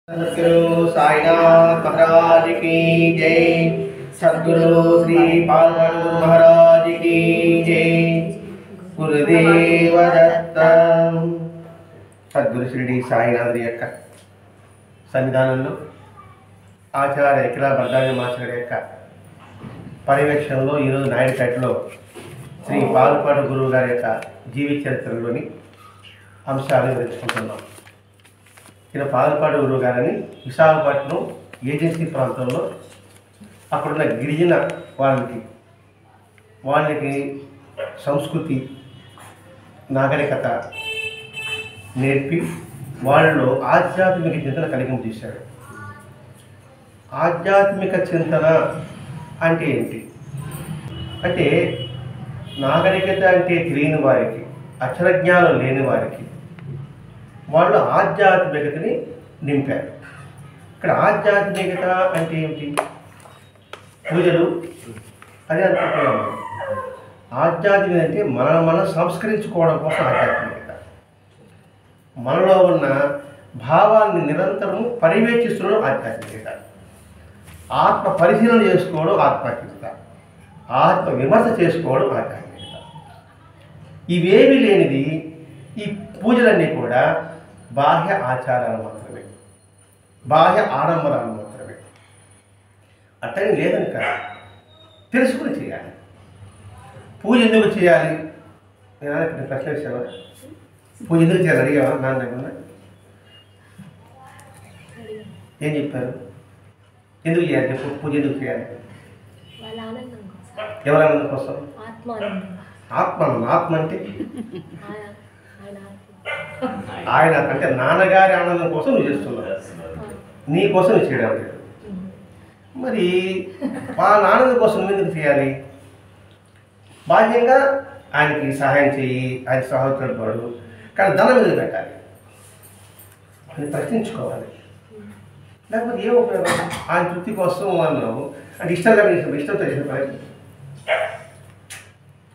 सद्गुरु साईनाथ महाराज की जय। सद्गुरु श्री पालमणि महाराज की जय। गुरुदेव दत्त। सद्गुरु श्री సాయినాథుడి యొక్క సన్నిధానంలో ఆచార్య ఎకిలా భద్రాచలమాచార్య యొక్క పర్యవేక్షణలో ఈరోజు నాయుడుపేటలో శ్రీ పాలపాడు గురువు గారి యొక్క జీవిత చరిత్రలోని అంశాలు వివరించుకుంటున్నాం. ఈయన పాలపాడు గురువు గారని విశాఖపట్నం ఏజెన్సీ ప్రాంతంలో అక్కడున్న గిరిజన వాళ్ళకి సంస్కృతి నాగరికత నేర్పి వాళ్ళలో ఆధ్యాత్మిక చింతన కలిగించేశాడు. ఆధ్యాత్మిక చింతన అంటే ఏంటి అంటే నాగరికత అంటే తెలియని వారికి, అక్షరజ్ఞానం లేని వారికి వాళ్ళు ఆధ్యాత్మికతని నింపారు. ఇక్కడ ఆధ్యాత్మికత అంటే ఏమిటి? పూజలు అది అనుకుంటున్నాం. ఆధ్యాత్మికత అంటే మనం సంస్కరించుకోవడం కోసం ఆధ్యాత్మికత. మనలో ఉన్న భావాన్ని నిరంతరం పర్యవేక్షిస్తడం ఆధ్యాత్మికత. ఆత్మ పరిశీలన చేసుకోవడం ఆధ్యాత్మికత. ఆత్మ విమర్శ చేసుకోవడం ఆధ్యాత్మికత. ఇవేమీ లేనిది ఈ పూజలన్నీ కూడా బాహ్య ఆచారాలు మాత్రమే, బాహ్య ఆడంబరాలు మాత్రమే. అట్టని లేదని కాదు, తెలుసుకుని చేయాలి. పూజ ఎందుకు చేయాలి? నేను ప్రశ్న వేసావా? పూజ ఎందుకు చేయాలి అడిగావా? నాన్న దగ్గర ఏం చెప్పారు? ఎందుకు చేయాలి చెప్పు? పూజ ఎందుకు చేయాలి? ఎవరి ఆనందం కోసం? ఆత్మ అంటే ఆయన అంటే నాన్నగారి ఆనందం కోసం నువ్వు చేస్తున్నావు, నీ కోసం నువ్వు చేయడం లేదు. మరి వాళ్ళ ఆనందం కోసం నువ్వు ఎందుకు చేయాలి? బాధ్యంగా ఆయనకి సహాయం చెయ్యి, ఆయన సహోదరుడు పడు, కానీ ధనం ఎందుకు పెట్టాలి అని ప్రశ్నించుకోవాలి. లేకపోతే ఏం ఉపయోగం? ఆయన తృప్తి కోసం అన్నావు అంటే ఇష్టంగా ఇష్టంతో చేసిన పని.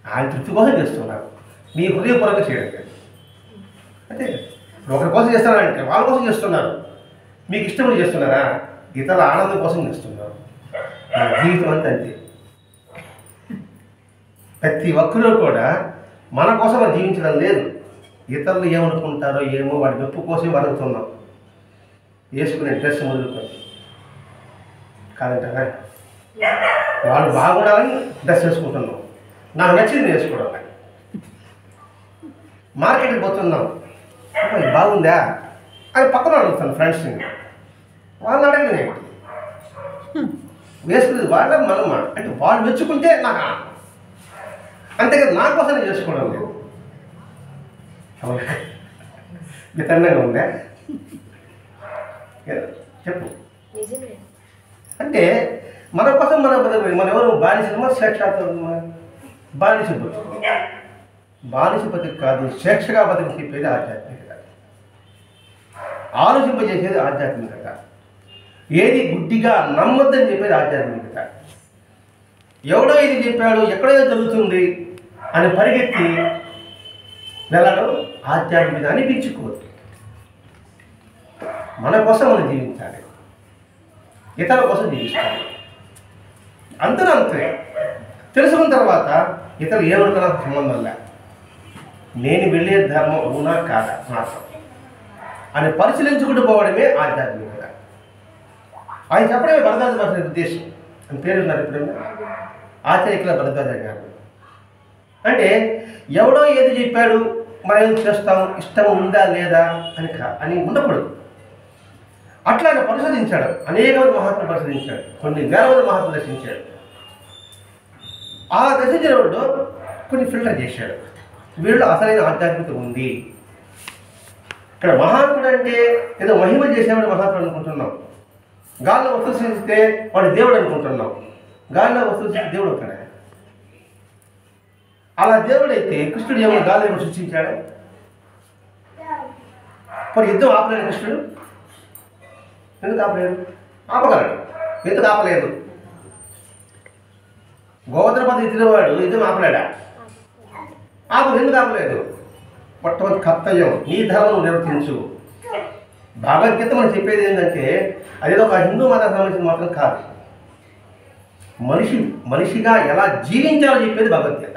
ఆయన తృప్తి కోసం చేస్తున్నారు, మీ హృదయపూర్వకంగా చేయడం లేదు. అంటే ఒకరి కోసం చేస్తున్నారంటే వాళ్ళ కోసం చేస్తున్నారు, మీకు ఇష్టం చేస్తున్నారా? ఇతరుల ఆనందం కోసం చేస్తున్నారు. జీవితం అంతా అంతే. ప్రతి ఒక్కరూ కూడా మన కోసం మనం జీవించడం లేదు. ఇతరులు ఏమనుకుంటారో ఏమో వాడి మెప్పు కోసం బతుకుతున్నాం. వేసుకునే డ్రెస్ మొదలుకొని కాదంటారా? వాళ్ళు బాగుండాలని డ్రెస్ వేసుకుంటున్నాం, నాకు నచ్చింది వేసుకోవడం. మార్కెట్కి పోతున్నాం, బాగుందా అని పక్కన అడుగుతాను ఫ్రెండ్స్ని. వాళ్ళని అడగలే, వేసుకునేది వాళ్ళ మనమ్మ అంటే వాళ్ళు మెచ్చుకుంటే నాకు అంతేకాదు నా కోసం నేను చేసుకోవడం లేదు. వితరణంగా ఉందా చెప్పు. అంటే మన కోసం మన ఎవరు బానిసమా సాక్షాత్మా? బానిస బతుకు, బానిస బతుకు కాదు, స్వేచ్ఛగా బతుకు చెప్పేది ఆధ్యాత్మికత. ఆలోచింపజేసేది ఆధ్యాత్మికత. ఏది గుడ్డిగా నమ్మొద్దని చెప్పేది ఆధ్యాత్మికత. ఎవడో ఇది చెప్పాడు, ఎక్కడో జరుగుతుంది అని పరిగెత్తి వెళ్ళడం ఆధ్యాత్మికత అనిపించుకోవద్దు. మన కోసం మనం జీవించాలి, ఇతరుల కోసం జీవిస్తాలి. అందరూ అంతే. తెలుసుకున్న తర్వాత ఇతరులు ఏమనుకున్నా సంబంధం లే, నేను వెళ్ళే ధర్మం అవునా కాదా మాత్రం అని పరిశీలించుకుంటూ పోవడమే ఆధ్యాత్మికత. ఆయన చెప్పడమే భరద్వాజ ఉద్దేశం అని పేరున్నారు. ఎప్పుడైనా ఆచార్యకుల భరద్వాజ గారు అంటే ఎవడో ఏది చెప్పాడు మనం ఏం చేస్తాం, ఇష్టం ఉందా లేదా అని ఉండకూడదు. అట్లా ఆయన పరిశోధించాడు, అనేక మంది మహాత్ములు పరిశోధించాడు, కొన్ని వేల మంది మహాత్ములు దర్శించాడు. ఆ దర్శించిన వాళ్ళు కొన్ని ఫిల్టర్ చేశాడు. వీళ్ళు అసలైన ఆధ్యాత్మికత ఉంది. ఇక్కడ మహాత్ముడు అంటే ఏదో మహిమ చేసేవాడు మహాత్ముడు అనుకుంటున్నాం. గాల్లో వస్తువు సృష్టిస్తే వాడు దేవుడు అనుకుంటున్నాం. గాల్లో వస్తువు సృష్టి దేవుడు అవుతాడు. అలా దేవుడైతే కృష్ణుడు ఏమో గాల్లో ఏమో సృష్టించాడు. మరి యుద్ధం ఆపలేడు కృష్ణుడు. ఎందుకు ఆపలేడు? ఆపగలడు. ఎందుకు ఆపలేదు? గోవర్ధనపతి ఎత్తినవాడు యుద్ధం ఆపలేడా? ఎందుకు ఆపలేదు? మొట్టమొదటి కర్తవ్యం నీ ధర్మం నిర్వర్తించు. భగవద్గీత మనం చెప్పేది ఏంటంటే అదేదో ఒక హిందూ మతానికి సంబంధించిన మాత్రం కాదు. మనిషిగా ఎలా జీవించాలో చెప్పేది భగవద్గీత.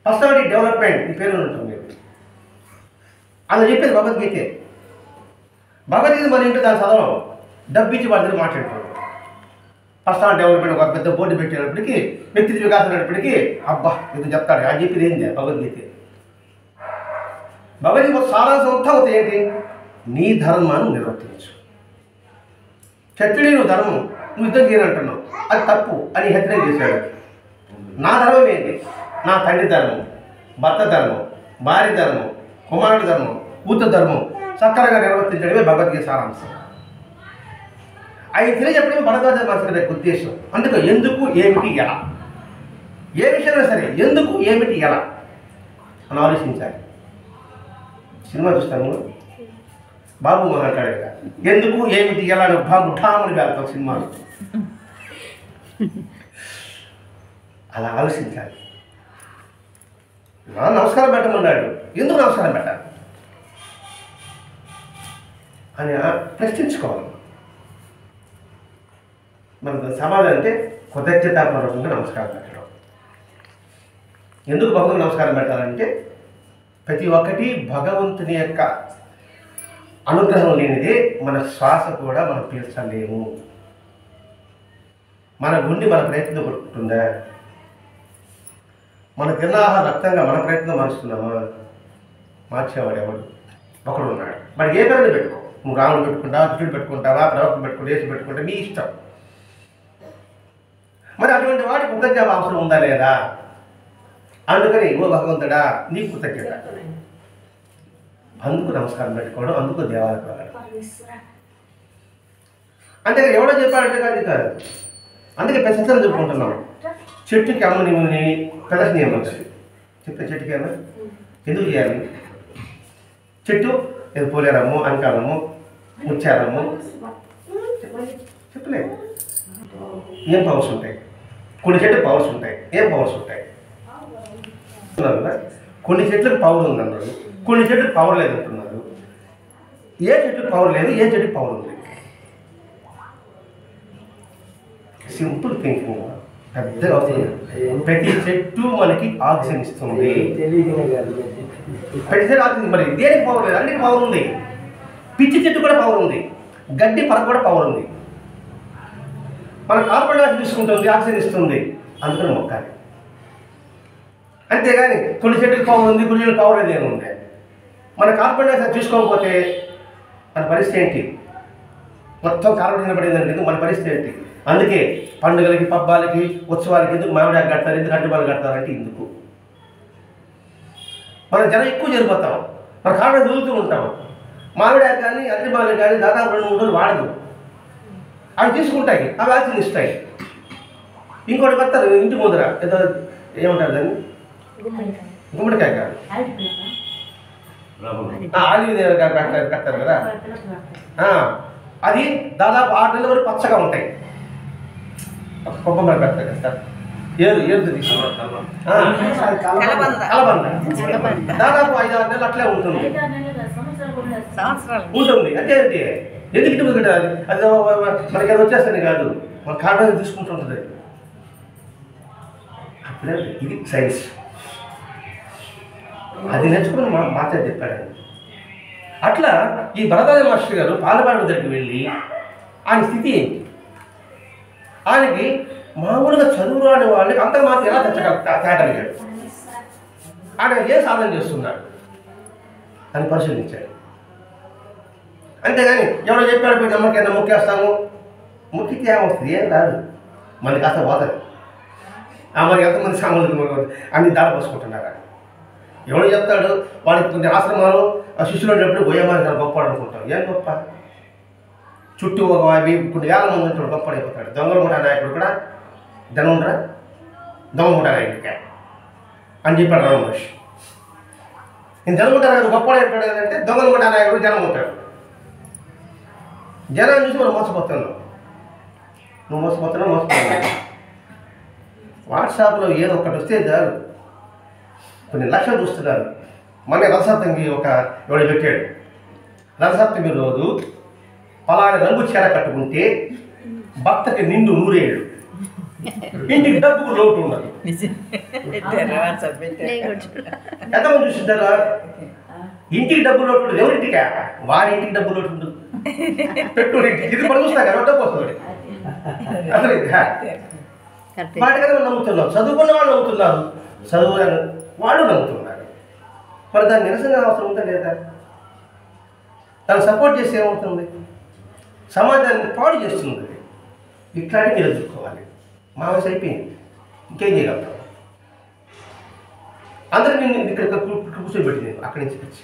పర్సనాలిటీ డెవలప్మెంట్ ఈ పేరు ఉంటుంది మీరు అలా చెప్పేది భగవద్గీతే. భగవద్గీత మన ఇంట్లో దాన్ని చదవడం డబ్బిచ్చి వాళ్ళ దగ్గర మాట్లాడుకోవడం. పర్సనాలిటీ డెవలప్మెంట్ ఒక పెద్ద బోర్డు పెట్టేటప్పటికి వ్యక్తిత్వ వికాసం అనేటప్పటికీ అబ్బా ఇది చెప్తాడు అని చెప్పేది ఏంటి భగవద్గీత. భగవద్గీత సారాంశం అంతా అవుతాయి ఏంటి? నీ ధర్మాన్ని నిర్వర్తించు. క్షత్రియుడు నువ్వు ధర్మం నువ్వు యుద్ధం చేయనంటున్నావు, అది తప్పు అని హెచ్చరిక చేశాడు. నా ధర్మం ఏంటి? నా తండ్రి ధర్మం, భర్త ధర్మం, భార్య ధర్మం, కుమారుడి ధర్మం, కూతురు ధర్మం చక్కగా నిర్వర్తించడమే భగవద్గీత సారాంశం. అవి తెలియజెప్పడమే భగవద్గీత మనసు ఉద్దేశం. అందుకు ఎందుకు ఏమిటి ఎలా, ఏ విషయమైనా సరే ఎందుకు ఏమిటి ఎలా అని ఆలోచించాలి. సినిమా చూస్తాము బాబు మాట్లాడాడు కదా, ఎందుకు ఏమిటి ఎలా బాబు ఠామని వెళ్తాం సినిమాలు. అలా ఆలోచించాలి. నా నమస్కారం పెట్టమన్నాడు, ఎందుకు నమస్కారం పెట్టాలి అని ప్రశ్నించుకోవాలి. మన సమాధానం అంటే కృతజ్ఞతాపూర్వకంగా నమస్కారం పెట్టడం. ఎందుకు భగవంతుని నమస్కారం పెట్టాలంటే ప్రతి ఒక్కటి భగవంతుని యొక్క అనుగ్రహం లేనిదే మన శ్వాస కూడా మనం పీల్చలేము. మన గుండె మన ప్రయత్నం కొట్టుకుంటుందా? మన తిన్నాహార రక్తంగా మన ప్రయత్నం మారుస్తున్నామా? మార్చేవాడు ఎవడు? ఒకడు ఉన్నాడు. మరి ఏ పేరుని పెట్టుకో, నువ్వు రాముడు పెట్టుకుంటావా, కృష్ణుడు పెట్టుకుంటావా, ప్రవక్త పెట్టుకుంటా, యేసు పెట్టుకుంటా, నీ ఇష్టం. మరి అటువంటి వాడి కృతజ్ఞత అవసరం ఉందా లేదా? అందుకని ఓ భగవంతుడా నీకు కృతజ్ఞత, అందుకు నమస్కారం పెట్టుకోవడం, అందుకు దేవాలయం వెళ్ళడం. అంటే ఎవడో చెప్పాడంటే కాదు కాదు. అందుకే పెద్దలు చెప్పుకుంటున్నాం. చెట్టుకి అమ్మని ప్రదర్శన ఏమంటుంది? చెప్తే చెట్టుకి ఏమన్నా ఎందుకు చేయాలి? చెట్టు ఏదో పోలేరమ్ము, అంకాలము, ముచ్చారము చెప్పలేదు. ఏం పవర్స్ ఉంటాయి? కొన్ని చెట్లకు పవర్స్ ఉంటాయి. ఏం పవర్స్ ఉంటాయి? కొన్ని చెట్లకు పవర్ ఉందన్నారు, కొన్ని చెట్లకు పవర్ లేదంటున్నారు. ఏ చెట్టుకు పవర్ లేదు, ఏ చెట్టుకు పవర్ ఉంది? సింపుల్ థింకింగ్ పెద్దగా అవుతుంది. ప్రతి చెట్టు మనకి ఆక్సిజన్ ఇస్తుంది. ప్రతి చెట్టు ఆక్సిజన్, మరి దేనికి పవర్ లేదు? అన్నిటికీ పవర్ ఉంది. పిచ్చి చెట్టు కూడా పవర్ ఉంది, గడ్డి పరక కూడా పవర్ ఉంది. మన కార్బన్ డైఆక్సైడ్ తీసుకుంటుంది, ఆక్సిజన్ ఇస్తుంది, అందుకని మొక్కాలి. అంతేగాని కొన్ని చెట్టుకి పవర్ ఉంది, కొన్ని చెట్టుకి పవర్ లేదు ఏముంది. మన కార్బన్ డైఆక్సైడ్ తీసుకోకపోతే మన పరిస్థితి ఏంటి? మొత్తం కార్బన్ నిలబడేదానికి మన పరిస్థితి ఏంటి? అందుకే పండుగలకి, పబ్బాలకి, ఉత్సవాలకి ఎందుకు మామిడాకు కడతారు, ఎందుకు అడ్డుబాలు కడతారంటే ఇందుకు. మనం జనం ఎక్కువ జరిపోతాం, మన కాళ్ళ దూరుతూ ఉంటాం. మామిడాకు కానీ అడ్డుబాలు కానీ దాదాపు 2-3 రోజులు వాడదు. అవి తీసుకుంటాయి, అవి ఆక్సిజన్ ఇస్తాయి. ఇంకోటి కడతారు ఇంటి ముందర, ఏదో ఏమంటారు దాన్ని, గుమ్మడికాయ కాదు, ఆలివ్ కడతారు కదా, అది దాదాపు 6 నెలల వరకు పచ్చగా ఉంటాయి. కొబ్బరి పెడతారు కదా సార్, ఏరు తీసుకుంటారు. కలబంద దాదాపు 5-6 నెలలు అట్లే ఉంటుంది. అంటే ఎందుకు ఇటు పెట్టాలి? అది మనకి అది వచ్చేస్తుంది కాదు, మన కారణం తీసుకుంటుంటుంది. అప్పుడే ఇది సైన్స్. అది నేర్చుకుని మాట్లాడి చెప్పాడు. అట్లా ఈ భరద్వాజ మాస్టర్ గారు పాలపాడు దగ్గరికి వెళ్ళి ఆయన స్థితి ఏంటి? ఆయనకి మామూలుగా చదువు రాని వాళ్ళకి అంత మాత్రం ఎలా తేగలిగాడు? ఆయన ఏ సాధన చేస్తున్నాడు అని పరిశీలించాడు. అంతేగాని ఎవరో చెప్పాడు పోయి నమ్మకైనా మొక్కేస్తాము, మొక్కితే ఏమవుతుంది? ఏం రాదు, మనకి కాస్త పోతుంది. మరి ఎంతమంది సామాన్లు అన్ని దారి పోసుకుంటున్నారా? ఎవడో చెప్తాడు వాళ్ళకి కొన్ని ఆశ్రమాలు శిష్యులు ఉన్నప్పుడు గోయమాని గొప్పవాడు అనుకుంటాం. ఏం గొప్ప? చుట్టూ ఒక కొన్ని వేల మంది ఉంటాడు, గొప్పడైపోతాడు. దొంగల ముఠా నాయకుడు కూడా జనం ఉండరా? దొంగ ముఠా నాయకుడికే అని చెప్పాడు రమణ మహర్షి. నేను జనం ఉంటారు కదా, గొప్పవాడు ఏంటంటే దొంగల ముఠా నాయకుడు జనం ఉంటాడు. జనాన్ని చూసి మనం మోసపోతున్నాం. నువ్వు మోసపోతున్నావు. వాట్సాప్లో ఏదో ఒకటి వస్తే చాలు కొన్ని లక్షలు చూస్తున్నారు. మన రసాతంగి ఎవడు పెట్టాడు, రథసప్తమి రోజు పలాని రంగు చీర కట్టుకుంటే భర్తకి నిండు 100 ఏళ్ళు, ఇంటికి డబ్బుకు లోటు ఉండదు. ఎంతమంది చూసింటారా? ఇంటికి డబ్బు లోటు ఉండదు. ఎవరింటికా? వారి ఇంటికి డబ్బు లోటు ఉండదు. పెట్టుకోండి, ఇది పని చూస్తా కదా, డబ్బు వస్తుంది. అసలు వాటికన్నా నమ్ముతున్నారు, చదువుకున్న వాళ్ళు నమ్ముతున్నారు, చదువు వాళ్ళు నమ్ముతున్నారు. మరి దాన్ని నిరసన అవసరం ఉందా లేదా? దాన్ని సపోర్ట్ చేసి ఏమవుతుంది? సమాజాన్ని పాడు చేస్తుంది. ఇట్లాంటి మీరు ఎదుర్కోవాలి. మా వయసు అయిపోయింది, ఇంకేం చేయగలుగుతాం? అందరికీ నేను ఇక్కడ కూర్చోబెట్టి నేను అక్కడి నుంచి వచ్చి,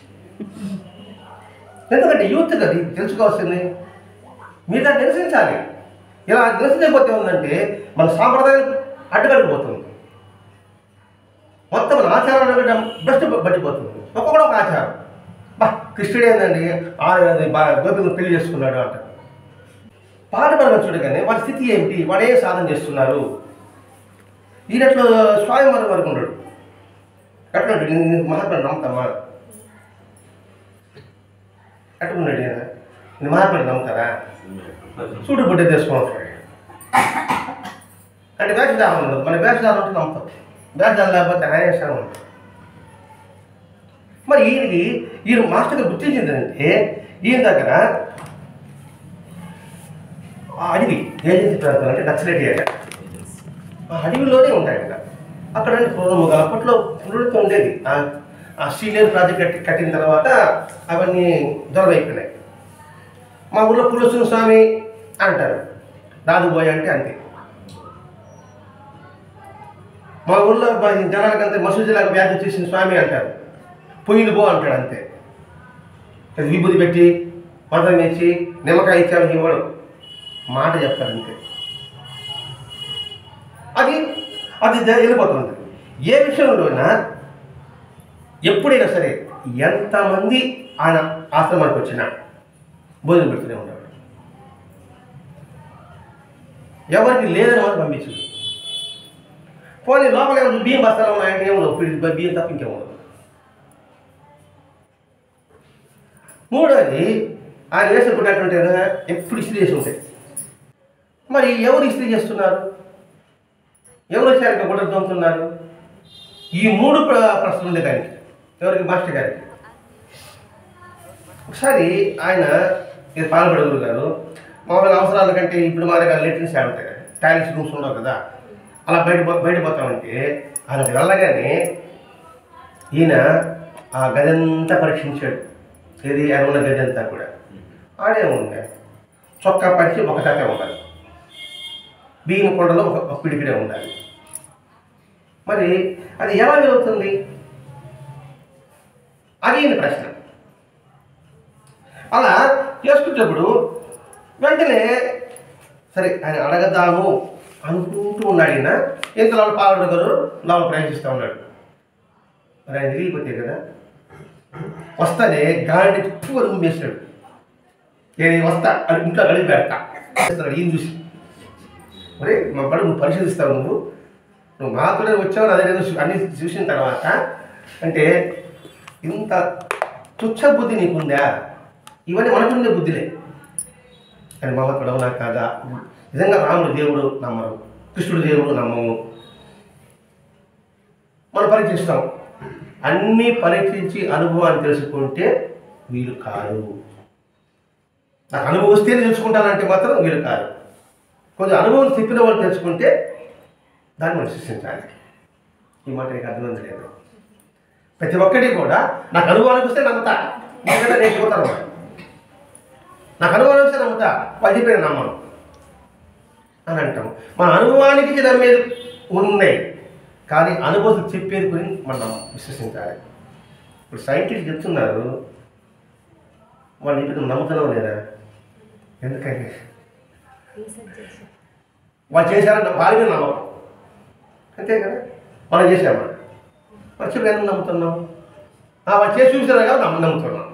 ఎందుకంటే యూత్ కదా ఇది తెలుసుకోవాల్సింది. మీరు దాన్ని నిరసించాలి. ఇలా నిరసించకపోతే ఉందంటే మన సాంప్రదాయం అడ్డుకడిపోతుంది, మొత్తం మన ఆచారాలు భ్రష్టు పట్టిపోతుంది. ఒక్కొక్కడు ఒక ఆచారం. కృష్ణుడు ఏందండి గోపికను పెళ్లి చేసుకున్నాడు అంట. పాట పరంగా చూడగానే వాడి స్థితి ఏమిటి, వాడు ఏ సాధన చేస్తున్నారు? ఈయనట్లు స్వయంవరం వరకు ఉన్నాడు. అట్లా మహాత్ముడు నమ్ముతామా? అట్టుకున్నాడు ఈయన. నేను మహాత్ముడు నమ్ముతారా? చూడు బుడ్డ తీసుకుంటాడు అంటే వేషధారం ఉండదు. మన వేషధారం ఉంటే నమ్ముతాం, వేషధారం లేకపోతే ఆయన ఉంటుంది. మరి ఈయన మాస్టర్గా గుర్తించింది అంటే ఈయన దగ్గర ఆ అడవి ఏజెన్సీ ప్రాంతాలు అంటే నక్సలైట్ ఏరియా, ఆ అడవిలోనే ఉంటాయి కదా. అక్కడ అప్పట్లో పురుడుతో ఉండేది. ఆ సీనియర్ ప్రాజెక్ట్ కట్టిన తర్వాత అవన్నీ దొరవైపోయినాయి. మా ఊళ్ళో పులుసు స్వామి అంటారు, రాదుబోయ్ అంటే అంతే. మా ఊళ్ళో జనాలకంతే మసూజిలాగా వ్యాధి చేసిన స్వామి అంటారు, పొయ్యిలు పో అంటాడు అంతే. విభూతి పెట్టి మతం వేసి నిమ్మకాయ ఇచ్చాము ఇవ్వడు, మాట చెప్తాడు అంతే. అది వెళ్ళిపోతుంది. ఏ విషయంలోనైనా ఎప్పుడైనా సరే ఎంతమంది ఆయన ఆశ్రమానికి వచ్చినా భోజనం పెడుతూనే ఉన్నాడు. ఎవరికి లేదని వాళ్ళు పంపించదు. పోనీ లోపల ఏమో బియ్యం బస్తాలు ఉన్నాయంటే ఏమో బియ్యం తప్ప ఇంకేమో. మూడోది ఆయన వేసుకున్నటువంటి ఎప్పుడు ఇస్త్రీ చేసి ఉంటాయి. మరి ఎవరు ఇస్త్రీ చేస్తున్నారు? ఎవరు వచ్చారు గుడ్డ తోముతున్నారు? ఈ 3 ప్రశ్నలు ఉండే దానికి ఎవరికి? మాస్టర్ గారికి. ఒకసారి ఆయన ఇది పాల్పడగురు గారు మామూలుగా అవసరాల కంటే ఇప్పుడు మా దగ్గర లెట్రిన్స్ ఉంటాయి కదా, టాయిలెట్స్ రూమ్స్ ఉండవు కదా, అలా బయటపోతామంటే ఆయన వెళ్ళగానే ఈయన ఆ గదంతా పరీక్షించాడు. ఏది ఆయన ఉన్న గది అంతా కూడా ఆడే ఉంది. చొక్కా పంచి ఒక చక్కే ఉండాలి, బియ్యం కొండలో ఒక పిడికిడే ఉండాలి. మరి అది ఎలా వెలుగుతుంది? అది ఈయన ప్రశ్న. అలా చేసుకునేటప్పుడు వెంటనే సరే ఆయన అడగదాము అనుకుంటూ ఉన్నాడు. ఈయన ఇంతలో పావుడు గారు లోపల ప్రవేశిస్తూ ఉన్నాడు. మరి ఆయన తిరిగిపోతే కదా, వస్తానే గాండి ఎక్కువ రూమేసాడు. నేను వస్తా అది ఇంట్లో గడిపి పెడతా ఈయన చూసి, మరి మా పడు నువ్వు పరిశోధిస్తావు, నువ్వు మాత్రమే వచ్చావు అదే అన్ని చూసిన తర్వాత అంటే ఇంత తుచ్చ బుద్ధి నీకుందా? ఇవన్నీ మనకుండే బుద్ధిలే. కానీ మహాత్ముడు అవునా కాదా? నిజంగా రాముడు దేవుడు నమ్మరు, కృష్ణుడు దేవుడు నమ్మము. మనం పరీక్షిస్తాం. అన్నీ పరీక్షించి అనుభవాన్ని తెలుసుకుంటే వీలు కాదు. నాకు అనుభవం వస్తేనే తెలుసుకుంటానంటే మాత్రం వీలు కాదు. కొంచెం అనుభవం చెప్పిన వాళ్ళు తెలుసుకుంటే దాన్ని మనం సృష్టించాలి. ఈ మాట నీకు అర్థమైంది లేదు. ప్రతి ఒక్కటి కూడా నాకు అనుభవానికి వస్తే నమ్ముతా, ఎందుకంటే నేను చెబుతాను. నాకు అనుభవానికి వస్తే నమ్ముతా, వాళ్ళు చెప్పిన నమ్మను అని అంటాం. మన అనుభవానికి నమ్మేది ఉన్నాయి, కానీ అనుభవం చెప్పేది గురించి మనం విశ్వసించాలి. ఇప్పుడు సైంటిస్ట్ చెప్తున్నారు, వాళ్ళు ఇప్పుడు నమ్ముతున్నావు లేదా? ఎందుకంటే వాళ్ళు చేశారన్న వాళ్ళ మీద నమ్మకం, అంతే కదా. మనం చేసామా? మరి చెప్పి ఎందుకు నమ్ముతున్నాం? వాళ్ళు చేసి చూసారా కాబట్టి నమ్ముతున్నాం.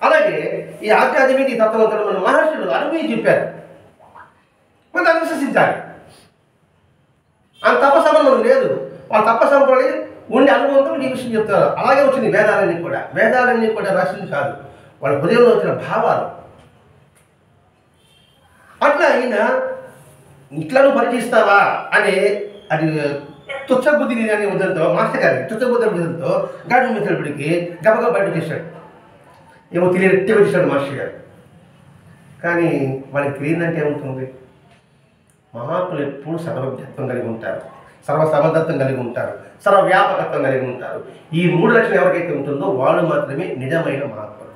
అలాగే ఈ ఆధ్యాత్మిక ఈ తత్వవంతులు మన మహర్షులు అనుభవి చెప్పారు, మనం దాన్ని విశ్వసించాలి. ఆ తపస్సంపన్నం లేదు, వాళ్ళ తపస్సంపడి ఉండే అనుభవంతో ఈ విషయం చెప్తారు. అలాగే వచ్చింది వేదాలన్నీ కూడా. వేదాలన్నీ కూడా రాసింది కాదు, వాళ్ళ హృదయంలో వచ్చిన భావాలు. అట్లా ఆయన ఇట్లా నువ్వు పరిచయిస్తావా అని అది తుచ్చబుద్ధి అనే ఉద్దంతో మాస్టర్ గారి తుచ్చబుద్ధి ఉద్దంతో గాడి మెచ్చడికి గబగబా బయట చేశాడు. ఏమో తెలియట్టే వచ్చాడు మాస్టర్ గారు. కానీ వాళ్ళకి తెలియదంటే ఏమవుతుంది? మహాత్ములు ఎప్పుడు సర్వజ్ఞత్వం కలిగి ఉంటారు, సర్వసమర్థత్వం కలిగి ఉంటారు, సర్వవ్యాపకత్వం కలిగి ఉంటారు. ఈ 3 లక్షణాలు ఎవరికైతే ఉంటుందో వాళ్ళు మాత్రమే నిజమైన మహాత్ములు.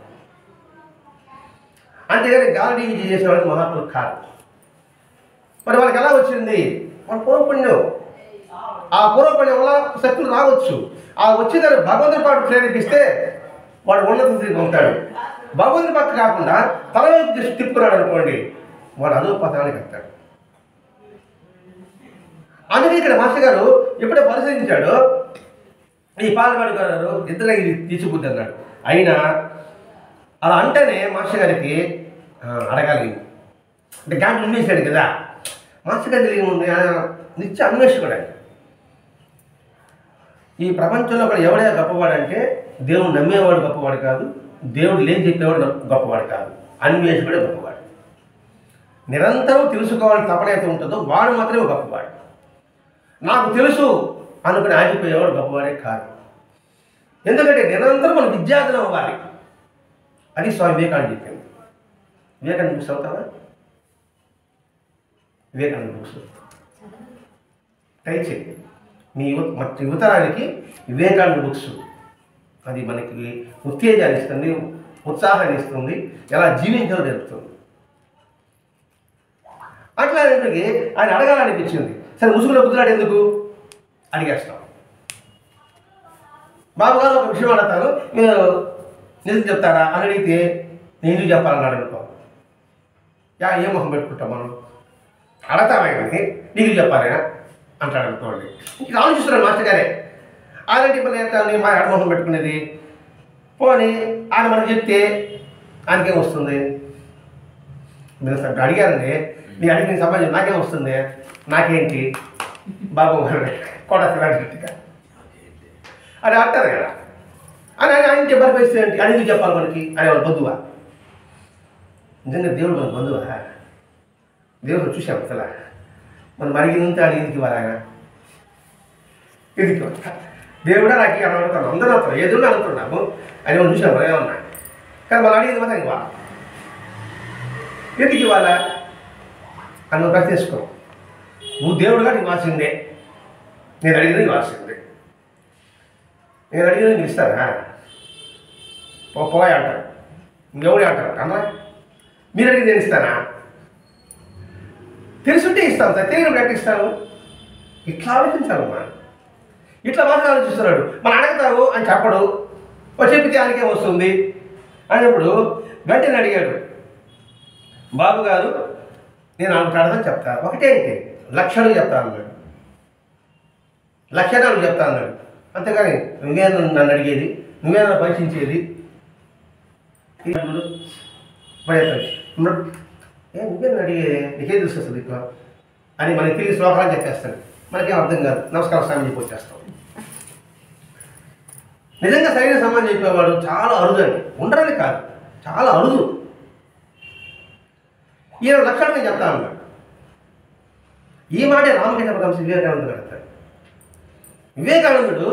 అంతేగాని గాలి చేసిన వాళ్ళకి మహాత్ములు కాదు. మరి వాళ్ళకి ఎలా వచ్చింది? వాళ్ళ పూర్వపుణ్యం. ఆ పూర్వపుణ్యం వల్ల శక్తులు రావచ్చు. ఆ వచ్చేదాన్ని భగవంతుడి పాటు ప్రేరేపిస్తే వాడు ఉన్నత స్థితికి ఉంటాడు. భగవంతుడి పక్క కాకుండా తలవైపు తిప్పుకున్నాడు అనుకోండి, వాడు అదో పథకానికి వెళ్తాడు. అందుకే ఇక్కడ మాస్టర్ గారు ఎప్పుడో పరిశీలించాడో ఈ పాలవాడి గారు ఇద్దరు తీర్చిబుద్ధి అన్నాడు. అయినా అలా అంటేనే మాస్టర్ గారికి అడగాలి. అంటే గాంధీ అన్వేషాడు కదా, మాస్టర్ గారి తెలియని ఉంది నిత్య అన్వేషకుడు. ఈ ప్రపంచంలో కూడా ఎవడే గొప్పవాడంటే దేవుడు నమ్మేవాడు గొప్పవాడు కాదు, దేవుడు లేని చెప్పేవాడు గొప్పవాడు కాదు, అన్వేషకుడే గొప్పవాడు. నిరంతరం తెలుసుకోవాలని తపనైతే ఉంటుందో వాడు మాత్రమే గొప్పవాడు. నాకు తెలుసు అనుకుని ఆగిపోయేవాడు గొప్పవాడే కాదు. ఎందుకంటే నిరంతరం మనం విద్యార్థులు అవ్వాలి. అది స్వామి వివేకానంద చెప్పింది. వివేకానంద బుక్స్ అవుతావా? వివేకానంద బుక్స్ ట్రై చేయండి. మీ యువతరానికి వివేకానంద బుక్స్ అది మనకి ఉత్తేజాన్ని ఇస్తుంది, ఉత్సాహాన్ని ఇస్తుంది, ఎలా జీవించాలో తెలుపుతుంది. అట్లా ఆయన అడగాలనిపించింది. సరే ముసుగులో కుదిరాడు ఎందుకు అడిగేస్తాం. బాబు గారు ఒక విషయం అడతాను, మీరు నిజం చెప్తారా అని అడిగితే నేను ఎందుకు చెప్పాలన్నాడు అనుకో, ఏం మొహం పెట్టుకుంటాం మనం? అడతామని నీకు చెప్పాలైనా అంటాడు అనుకోండి. ఇంక ఆలోచిస్తున్నాడు మాస్టర్ గారే. అలాంటి పని నేను మా ఆడమోహం పెట్టుకునేది పోనీ ఆయన మనకు చెప్తే ఆయనకేం వస్తుంది? మీరు అడిగారండి, నీ అడిగిన సమాజం నాకేం వస్తుంది? నాకేంటి బాబు కొడతాగా అని అంటారు కదా. అని ఆయన చెప్పాలి పరిస్థితి ఏంటి? అని ఎందుకు చెప్పాలి మనకి? అని వాళ్ళ బంధువా? నిజంగా దేవుడు మన బంధువా? దేవుడు చూసాం అసలు మనం అడిగినంత ఆయన ఎందుకు ఇవ్వాలి? ఆయన ఎందుకు దేవుడా నాకు అని అడుగుతాను. అందరూ అవుతారు, ఏదో అనుకుంటున్నాము. ఆయన మనం చూసాం మనం ఏమన్నా, కానీ మనం అడిగింది మాత్రం ఇవ్వాలి. ఎందుకు ఇవ్వాలా అని నువ్వు ప్రశ్నించుకో. నువ్వు దేవుడుగా నీకు వాల్సిందే, నేను అడిగినది వాల్సిందే. నేను అడిగినది నీకు ఇస్తానా? పోయా అంటారు, ఇంకెవడే అంటారు అన్నా. మీరు అడిగింది నేను ఇస్తానా? తెలుసుంటే ఇస్తాను సార్, తెలియని ప్రకటిస్తాను. ఇట్లా ఆలోచించాను మా ఇట్లా మాత్రం ఆలోచిస్తున్నాడు. మనం అడుగుతావు అని చెప్పడు, చెప్పితే ఆయనకేం వస్తుంది అన్నప్పుడు వెంటనే అడిగాడు, బాబు గారు నేను అడుగుతాడని చెప్తా, ఒకటేంటి లక్షలు చెప్తా అన్నాడు, లక్షణాలు చెప్తా అన్నాడు. అంతేగాని నువ్వే నన్ను అడిగేది, నువ్వే నన్ను పరీక్షించేది నువ్వే నన్ను అడిగేది, నీకేం తెలుసు అసలు ఇట్లా అని మనకి తెలియ శ్లోకాలు చెప్పేస్తాడు. మనకేం అర్థం కాదు, నమస్కారం స్వామి చెప్పి వచ్చేస్తాం. నిజంగా సరైన సమాజం చెప్పేవాడు చాలా అరుదండి, ఉండరని కాదు, చాలా అరుదు. ఈయన లక్షణం నేను చెప్తా అన్నాడు. ఈ మాట రామకృష్ణ పరమహంస వివేకానందుడు పెడతాడు. వివేకానందుడు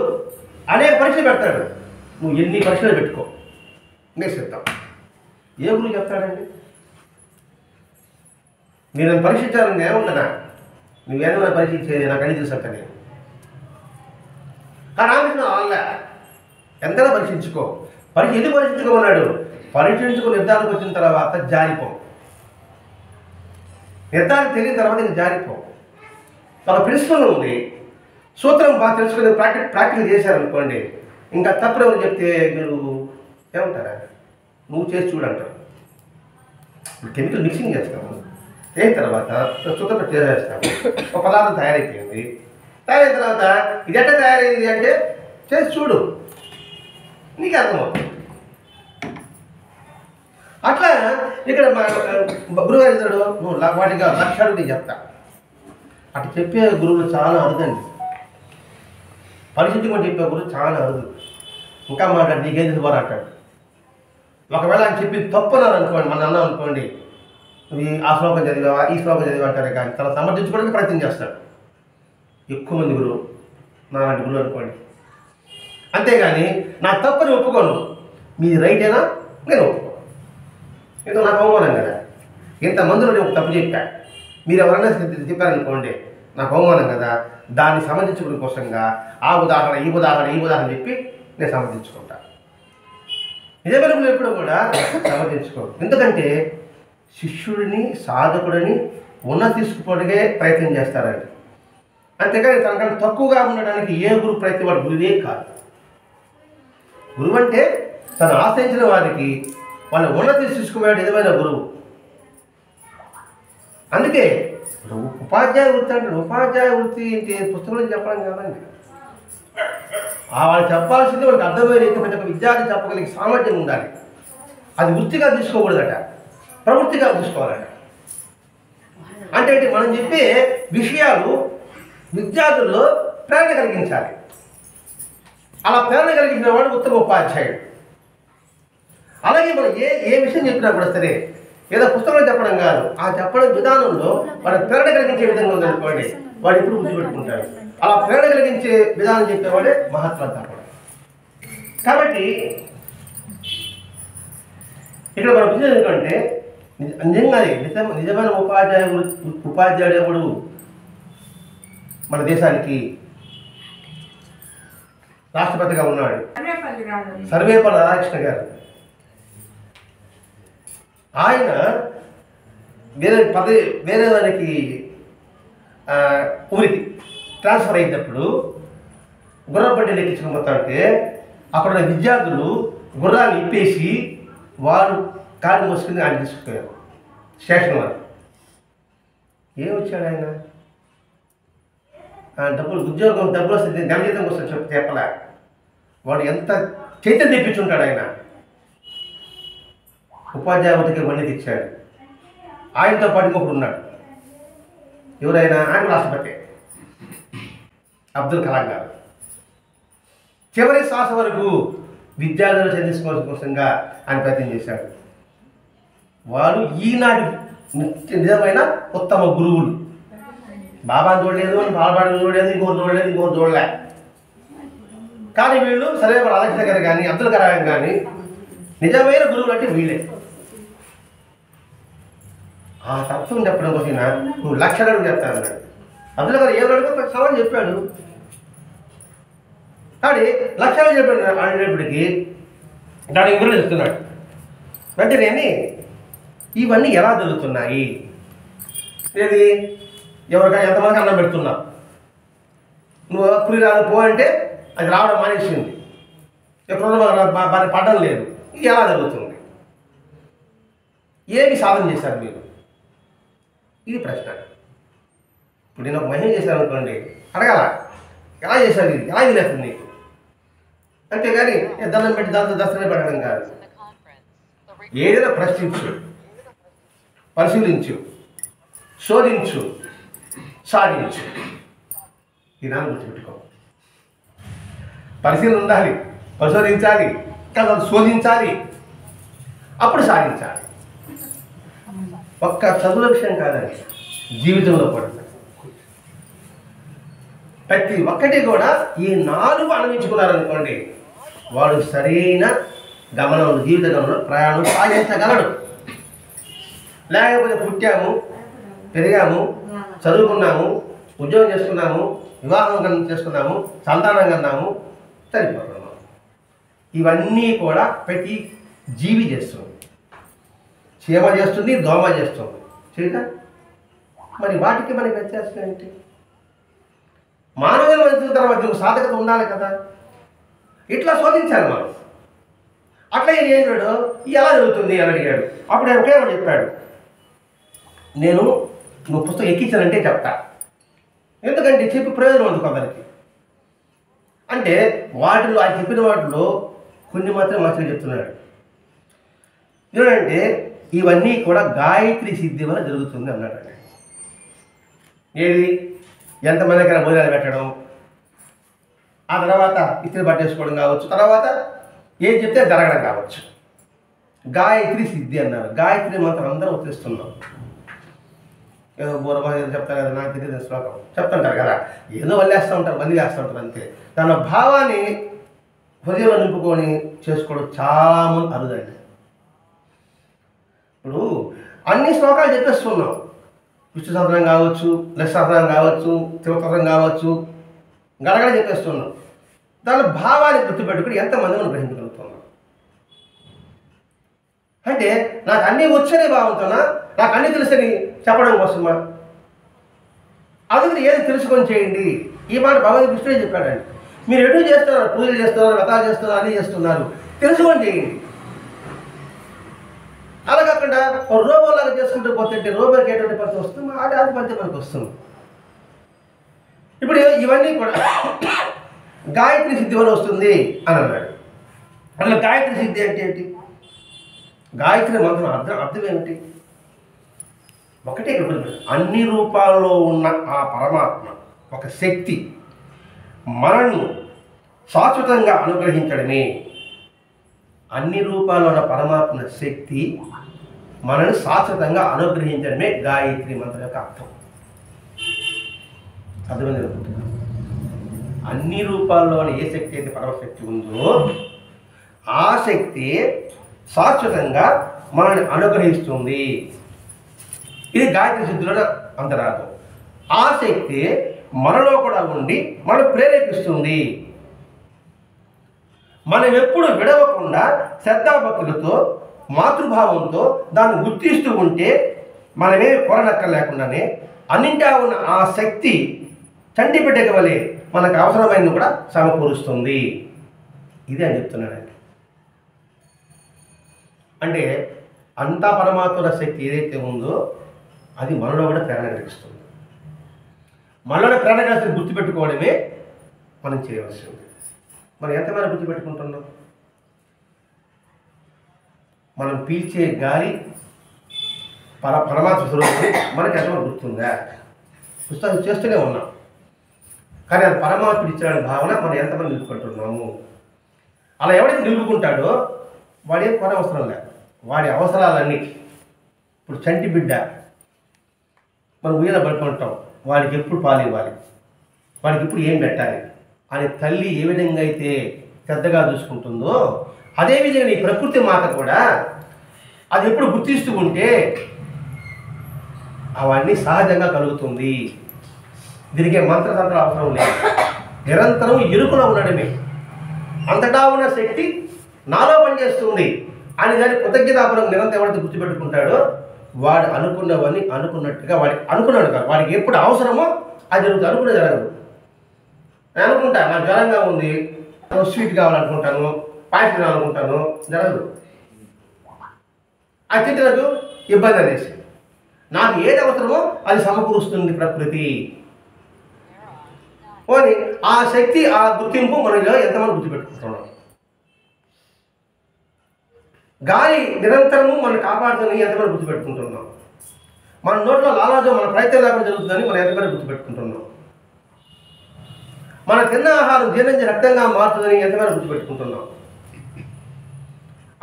అనేక పరీక్షలు పెడతాడు. నువ్వు ఎన్ని పరీక్షలు పెట్టుకో నేను చెప్తావు. ఏ గురువు చెప్తాడండి? నేను పరీక్షించాలని ఏముండదా? నువ్వేమైనా పరీక్షించేది నాకు అన్ని తెలుసంట. నేను ఆ రామకృష్ణ వాళ్ళ ఎంతైనా పరీక్షించుకో. ఎందుకు పరీక్షించుకోమన్నాడు? పరీక్షించుకుని నిర్ధారణకు వచ్చిన తర్వాత జారిపో. నిర్ధారణ తెలియని తర్వాత నేను జారిపో. ఒక ప్రిన్సిపల్ ఉంది, సూత్రం బాగా తెలుసుకుని ప్రాక్టికల్ చేశారనుకోండి, ఇంకా తప్పుడేమని చెప్తే మీరు ఏమంటారా? నువ్వు చేసి చూడంటారు. కెమికల్ మిక్సింగ్ చేస్తాము, అయిన తర్వాత సూత్రం చేసేస్తాము, ఒక పదార్థం తయారైపోయింది. తయారైన తర్వాత ఇది ఎట్లా తయారైంది అంటే చేసి చూడు, నీకు అర్థమవుతుంది. అట్లా ఇక్కడ గురువు ఇద్దడు నువ్వు వాటిగా లక్ష్యాలు నేను చెప్తా. అటు చెప్పే గురువులు చాలా అరుదండి. పరిస్థితి కూడా చెప్పే గురువు చాలా అరుదు. ఇంకా మాట్లాడి నీకేం తెలుసు అంటాడు. ఒకవేళ ఆయన చెప్పింది తప్పున్నారు అనుకోండి, మన అన్నాం అనుకోండి, నువ్వు ఆ శ్లోకం చదివావా ఈ శ్లోకం చదివా అంటారే కానీ తను సమర్థించుకోవడానికి ప్రయత్నం చేస్తాడు ఎక్కువ మంది గురువు, నాలాంటి గురువు అనుకోండి. అంతేగాని నా తప్పుని ఒప్పుకోను, మీది రైటేనా నేను ఒప్పుకోను. ఏదో నాకు అవమానం కదా, ఇంతమందిలో నేను తప్పు చెప్పా, మీరు ఎవరైనా చెప్పారనుకోండి నాకు అవమానం కదా, దాన్ని సమర్థించుకోవడం కోసంగా ఆ ఉదాహరణ ఈ ఉదాహరణ చెప్పి నేను సమర్థించుకుంటా. నిజమైన గురువు ఎప్పుడు కూడా సమర్థించుకోరు. ఎందుకంటే శిష్యుడిని సాధకుడిని తీసుకుపోవడానికే ప్రయత్నం చేస్తారండి. అంతేకాని తనకన్నా తక్కువగా ఉండడానికి ఏ గురువు ప్రయత్నం వాడు గురువే కాదు. గురువు అంటే తను ఆశ్రయించిన వారికి వాళ్ళ తీసుకుపోయాడు నిజమైన గురువు. అందుకే ఉపాధ్యాయ వృత్తి అంటే ఉపాధ్యాయ వృత్తి ఏంటి పుస్తకంలో చెప్పడం కాదండి. వాళ్ళు చెప్పాల్సింది వాళ్ళకి అర్థమైన ప్రతి ఒక్క విద్యార్థి చెప్పగలిగే సామర్థ్యం ఉండాలి. అది వృత్తిగా తీసుకోకూడదట, ప్రవృత్తిగా తీసుకోవాలట. అంటే మనం చెప్పే విషయాలు విద్యార్థుల్లో ప్రేరణ కలిగించాలి. అలా ప్రేరణ కలిగించిన వాడు ఉత్తమ ఉపాధ్యాయుడు. అలాగే మనం ఏ విషయం చెప్పినా కూడా సరే, ఏదో పుస్తకంలో చెప్పడం కాదు, ఆ చెప్పడం విధానంలో వాడు ప్రేరణ కలిగించే విధంగా ఉందనుకోండి, వాడు ఎప్పుడు గుర్తుపెట్టుకుంటాడు. అలా ప్రేరణ కలిగించే విధానం చెప్పేవాడే మహాత్మా తప్పడు. కాబట్టి ఇక్కడ మనం విషయం ఏంటంటే నిజంగా నిజమైన ఉపాధ్యాయుడు ఎవడు మన దేశానికి రాష్ట్రపతిగా ఉన్నాడు, సర్వేపల్లి రాధాకృష్ణ గారు. ఆయన వేరే దానికి ఊరికి ట్రాన్స్ఫర్ అయినప్పుడు గుర్రం బండి ఎక్కించుకుని పోతాంటే అక్కడ ఉన్న విద్యార్థులు గుర్రాన్ని ఇప్పేసి వారు కారు మోసుకుని ఆయన తీసుకుపోయారు స్టేషన్ వారు. ఏమొచ్చాడు ఆయన? డబ్బులు వస్తుంది, నెల జీతం వస్తుంది చెప్పలే. వాడు ఎంత చైతన్యం తెప్పించుంటాడు ఆయన. ఉపాధ్యాయుడికి వన్నీ తెచ్చాడు. ఆయనతో పాటు ఇంకొకడు ఉన్నాడు. ఎవరైనా? ఆయన రాష్ట్రపతి అబ్దుల్ కలాం గారు. చివరి శ్వాస వరకు విద్యార్థులు చదివించుకోవాల్సిన కోసంగా ఆయన ప్రయత్నం చేశాడు. వారు ఈనాటి నిజమైన ఉత్తమ గురువులు. బాబాని చూడలేదు, బాలబాడిని చూడలేదు, ఇంకోరు చూడలే. కానీ వీళ్ళు సర్వేపల్లి రాధాకృష్ణ గారు కానీ అబ్దుల్ కలాం కానీ నిజమైన గురువులు అంటే వీళ్ళే. ఆ తత్వం చెప్పడం కోసం నువ్వు లక్షలు చెప్తాను. అబ్దుల్ గారు ఏమో సవాల్ చెప్పాడు, కానీ లక్షలు చెప్పాడు అనేటప్పటికీ దాని వివరణ చెప్తున్నాడు. వెంటనే ఇవన్నీ ఎలా జరుగుతున్నాయి, ఏది ఎవరికైనా ఎంతమందికి అన్నం పెడుతున్నా, నువ్వు పులి రాదు పో అంటే అది రావడం మానేసింది, ఎప్పుడన్నా పడడం లేదు. ఇది ఎలా జరుగుతుంది? ఏమి సాధన చేశారు మీరు? ఇది ప్రశ్న. ఇప్పుడు నేను ఒక మహిళ చేశాను అనుకోండి, అడగాల ఎలా చేశారు, ఇది ఎలా ఇది లేస్తుంది నీకు, అంతేగాని దండం పెట్టి దాంతో దర్శనం పెట్టడం కాదు. ఏదైనా ప్రశ్నించు, పరిశీలించు, శోధించు, సాధించు. ఈ నాన్న గుర్తుపెట్టుకో. పరిశీలన ఉండాలి, పరిశోధించాలి, కదా శోధించాలి, అప్పుడు సాధించాలి. ఒక్క చదువుల విషయం కాదండి, జీవితంలో కూడా ప్రతి ఒక్కటి కూడా ఈ 4 అన్వయించుకున్నారనుకోండి, వాడు సరైన గమనంలో జీవిత గమనంలో ప్రయాణం సాగించగలడు. లేకపోతే పుట్టాము, పెరిగాము, చదువుకున్నాము, ఉద్యోగం చేసుకున్నాము, వివాహం చేసుకున్నాము, సంతానం కన్నాము, చనిపోతున్నాము. ఇవన్నీ కూడా ప్రతి జీవి చేస్తుంది. చీమ చేస్తుంది, దోమ చేస్తుంది, చేయదా? మరి వాటికి మనకి వ్యత్యాసం ఏంటి? మానవులు వచ్చిన తర్వాత నువ్వు సాధకత ఉండాలి కదా. ఇట్లా శోధించాలి మనం. అట్లా ఏం చేశాడు, ఎలా జరుగుతుంది అని అడిగాడు. అప్పుడు ఆయన ఒకేమో చెప్పాడు, నువ్వు పుస్తకం ఎక్కించానంటే చెప్తా. ఎందుకంటే చెప్పి ప్రయోజనం ఉంది కొందరికి. అంటే వాటిలో ఆయన చెప్పిన వాటిలో కొన్ని మాత్రం మంచిగా చెప్తున్నాడు. చూడంటే ఇవన్నీ కూడా గాయత్రి సిద్ధి వల్ల జరుగుతుంది అన్నాడు. ఏది? ఎంతమందికైనా భోజనాలు పెట్టడం, ఆ తర్వాత ఇస్త్రీ పట్టేసుకోవడం కావచ్చు, తర్వాత ఏం చెప్తే జరగడం కావచ్చు. గాయత్రి సిద్ధి అన్నారు. గాయత్రి మంత్రం అందరూ ఉచ్చరిస్తున్నాం. ఏదో బోరబా ఏదో చెప్తారు కదా, నాకు తెలియదు శ్లోకం చెప్తుంటారు కదా, ఏదో వదిలేస్తూ ఉంటారు, వదిలేస్తూ ఉంటారు అంతే. తన భావాన్ని హృదయంలో నింపుకొని చేసుకోవడం చాలా మంది అరుదండి. ఇప్పుడు అన్ని శ్లోకాలు చెప్పేస్తున్నాం, విష్ణు సహస్రం కావచ్చు, లక్ష సహస్రం కావచ్చు, శివసహస్రం కావచ్చు, గడగడ చెప్పేస్తున్నాం. దాని భావాన్ని గుర్తుపెట్టుకుని ఎంతమంది మనం గ్రహించగలుగుతున్నాం. అంటే నాకు అన్నీ వచ్చనే భావంతోనా, నాకు అన్నీ తెలుసని చెప్పడం కోసమా? అందుకని ఏది తెలుసుకొని చేయండి. ఈ మాట భగవద్ కృష్ణుడే చెప్పాడండి. మీరు ఎటు చేస్తున్నారు, పూజలు చేస్తున్నారు, వ్రతాలు చేస్తున్నారు, అన్నీ చేస్తున్నారు, తెలుసుకొని చేయండి. అలా కాకుండా రోబోలాగా చేసుకుంటూ పోతుంటే రోబోకి ఎటువంటి పని వస్తుంది, అది పంచ పనికి వస్తుంది. ఇప్పుడు ఇవన్నీ కూడా గాయత్రి సిద్ధి వల్ల వస్తుంది అని అన్నాడు. అట్లా గాయత్రి సిద్ధి అంటే ఏంటి? గాయత్రి మంత్రం అర్థం ఏమిటి? ఒకటే అన్ని రూపాల్లో ఉన్న ఆ పరమాత్మ ఒక శక్తి మనల్ని శాశ్వతంగా అనుగ్రహించడమే. అన్ని రూపాల్లో ఉన్న పరమాత్మ శక్తి మనల్ని శాశ్వతంగా అనుగ్రహించడమే గాయత్రి మంత్రం యొక్క అర్థం. అర్థమైంది? అన్ని రూపాల్లోని ఏ శక్తి అయితే పరమశక్తి ఉందో ఆ శక్తి శాశ్వతంగా మనల్ని అనుగ్రహిస్తుంది. ఇది గాయత్రి సిద్ధిలో అంతరార్థం. ఆ శక్తి మనలో కూడా ఉండి మనం ప్రేరేపిస్తుంది. మనం ఎప్పుడు విడవకుండా శ్రద్ధాభక్తులతో మాతృభావంతో దాన్ని గుర్తిస్తూ ఉంటే మనమే కొరనక్కర్లేకుండానే అన్నింటా ఉన్న ఆ శక్తి చంటి బిడ్డకి వలె మనకు అవసరమైనది కూడా సమకూరుస్తుంది. ఇదే అని చెప్తున్నానండి. అంటే అంతా పరమాత్మ శక్తి ఏదైతే ఉందో అది మనలో కూడా ప్రేరణ కలిగిస్తుంది. మనలో ప్రేరణ కలిసి గుర్తుపెట్టుకోవడమే మనం చేయవలసింది. మనం ఎంతమంది గుర్తుపెట్టుకుంటున్నాం? మనం పీల్చే గాలి పరమాత్మ స్వరూపం మనకి ఎంతమంది గుర్తుందా? పుస్తకం చేస్తూనే ఉన్నాం, కానీ అది పరమాత్ముడు ఇచ్చిన భావన మనం ఎంతమంది నిలుపుకుంటున్నాము? అలా ఎవరైతే నిలుపుకుంటాడో వాడేం పని అవసరం లేదు. వాడి అవసరాలన్నీ, ఇప్పుడు చంటి బిడ్డ మనం ఉయ్యాల పడుకుంటాం, వాడికి ఎప్పుడు పాలు ఇవ్వాలి, వాడికి ఇప్పుడు ఏం పెట్టాలి అని తల్లి ఏ విధంగా అయితే శ్రద్ధగా చూసుకుంటుందో అదేవిధంగా ఈ ప్రకృతి మాత కూడా అది ఎప్పుడు గుర్తిస్తూ ఉంటే అవన్నీ సహజంగా కలుగుతుంది. దీనికి మంత్రతంత్ర అవసరం లేదు. నిరంతరం ఇరుకులో ఉండడమే. అంతటా ఉన్న శక్తి నాలో పనిచేస్తుంది అని దాన్ని కృతజ్ఞతాపరం నిరంతరం ఎవరైతే గుర్తుపెట్టుకుంటాడో వాడు అనుకున్నవన్నీ అనుకున్నట్టుగా వాడికి అనుకున్నాడు కాదు, వాడికి ఎప్పుడు అవసరమో అది జరుగుతుంది. అనుకునే జరగదు. నేను అనుకుంటా నాకు జ్వరంగా ఉంది, స్వీట్ కావాలనుకుంటాను, పాయసం కావాలనుకుంటాను, జరగదు. అది తింటున్నట్టు ఇబ్బంది అనేసి నాకు ఏది అవసరమో అది సమకూరుస్తుంది ప్రకృతి. పోనీ ఆ శక్తి ఆ గుర్తింపు మనలో ఎంతమంది గుర్తుపెట్టుకుంటున్నాం? గాలి నిరంతరము మనం కాపాడుతుంది ఎంతమంది గుర్తుపెట్టుకుంటున్నాం? మన నోట్లో లాలాజం మన ప్రయత్నం లేకుండా జరుగుతుందని మనం ఎంతమంది గుర్తుపెట్టుకుంటున్నాం? మన తిన్న ఆహారం జీర్ణించి రక్తంగా మారుతుందని ఎంతమంది గుర్తుపెట్టుకుంటున్నాం?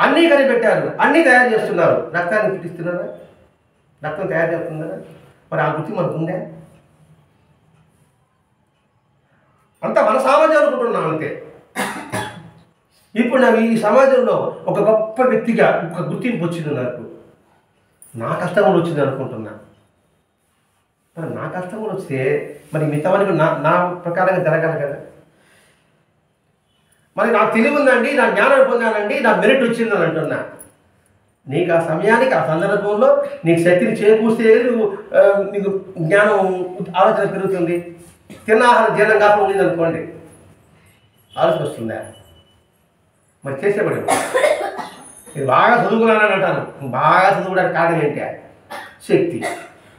అన్నీ కనిపెట్టారు, అన్నీ తయారు చేస్తున్నారు, రక్తాన్ని పుట్టిస్తున్నారా? రక్తం తయారు చేస్తున్నారా? మరి ఆ గుర్తి మనకు ఉందా? అంతా మన సామాజిక అనుకుంటున్నాం అంతే. ఇప్పుడు నాకు ఈ సమాజంలో ఒక గొప్ప వ్యక్తిగా ఒక గుర్తింపు వచ్చింది, నాకు నా కష్టం కూడా వచ్చింది అనుకుంటున్నా. మరి నా కష్టం కూడా వస్తే మరి మిగతావానికి నా ప్రకారంగా జరగాలి కదా. మరి నాకు తెలివి ఉందండి, నా జ్ఞానం పొందానండి, నా మెరిట్ వచ్చిందని అంటున్నా. నీకు ఆ సమయానికి ఆ సందర్భంలో నీకు శక్తిని చేకూస్తే నీకు జ్ఞానం ఆలోచన పెరుగుతుంది. తిన్న ఆహారం జీర్ణం కాకుండా ఉండేది అనుకోండి, ఆలోచన వస్తుందా? మరి చేసేవాడు నేను బాగా చదువుకున్నానని అంటాను. బాగా చదువుకోవడానికి కారణం ఏంటి? శక్తి.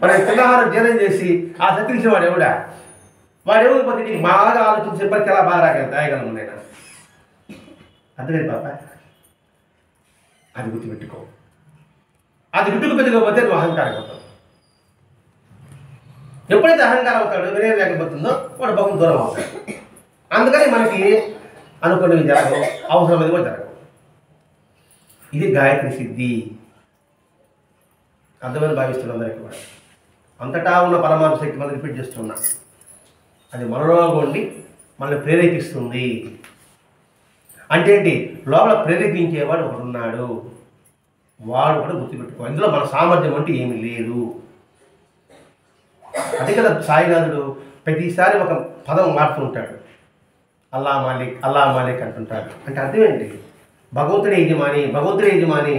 మరి తిన్నాహారం జీర్ణం చేసి ఆ శక్తి ఇచ్చిన వాడు ఎవడా? వాడు ఎవరు పోతే నీకు బాగా ఆలోచించే పనికి ఎలా బాగా రాయగలను నేను? అర్థమైంది పాప? అది గుర్తుపెట్టుకో. అది గుర్తుకుపెట్టుకోకపోతే నువ్వు అహంకారం అవుతావు. ఎప్పుడైతే అహంకారం అవుతాడో వినయం లేకపోతుందో వాడు భగవంతుడు దూరం అవుతాడు. అందుకని మనకి అనుకున్నవి జరగవు, అవసరమైనవి కూడా జరగవు. ఇది గాయత్రి సిద్ధి. అర్థమని భావిస్తున్న అందరికీ కూడా అంతటా ఉన్న పరమాత్మ శక్తి మనం రిపీట్ చేస్తున్నా. అది మనలో ఉండి మనల్ని ప్రేరేపిస్తుంది. అంటే ఏంటి? లోపల ప్రేరేపించేవాడు ఒకడున్నాడు, వాడు కూడా గుర్తుపెట్టుకో. ఇందులో మన సామర్థ్యం అంటే ఏమీ లేదు. అదే కదా సాయినాథుడు ప్రతిసారి ఒక పదం మారుతుంటాడు. అల్లా మాలిక్, అల్లా మాలిక్ అంటుంటాడు. అంటే అర్థం ఏంటి? భగవంతుడే యజమాని, భగవంతుడే యజమాని,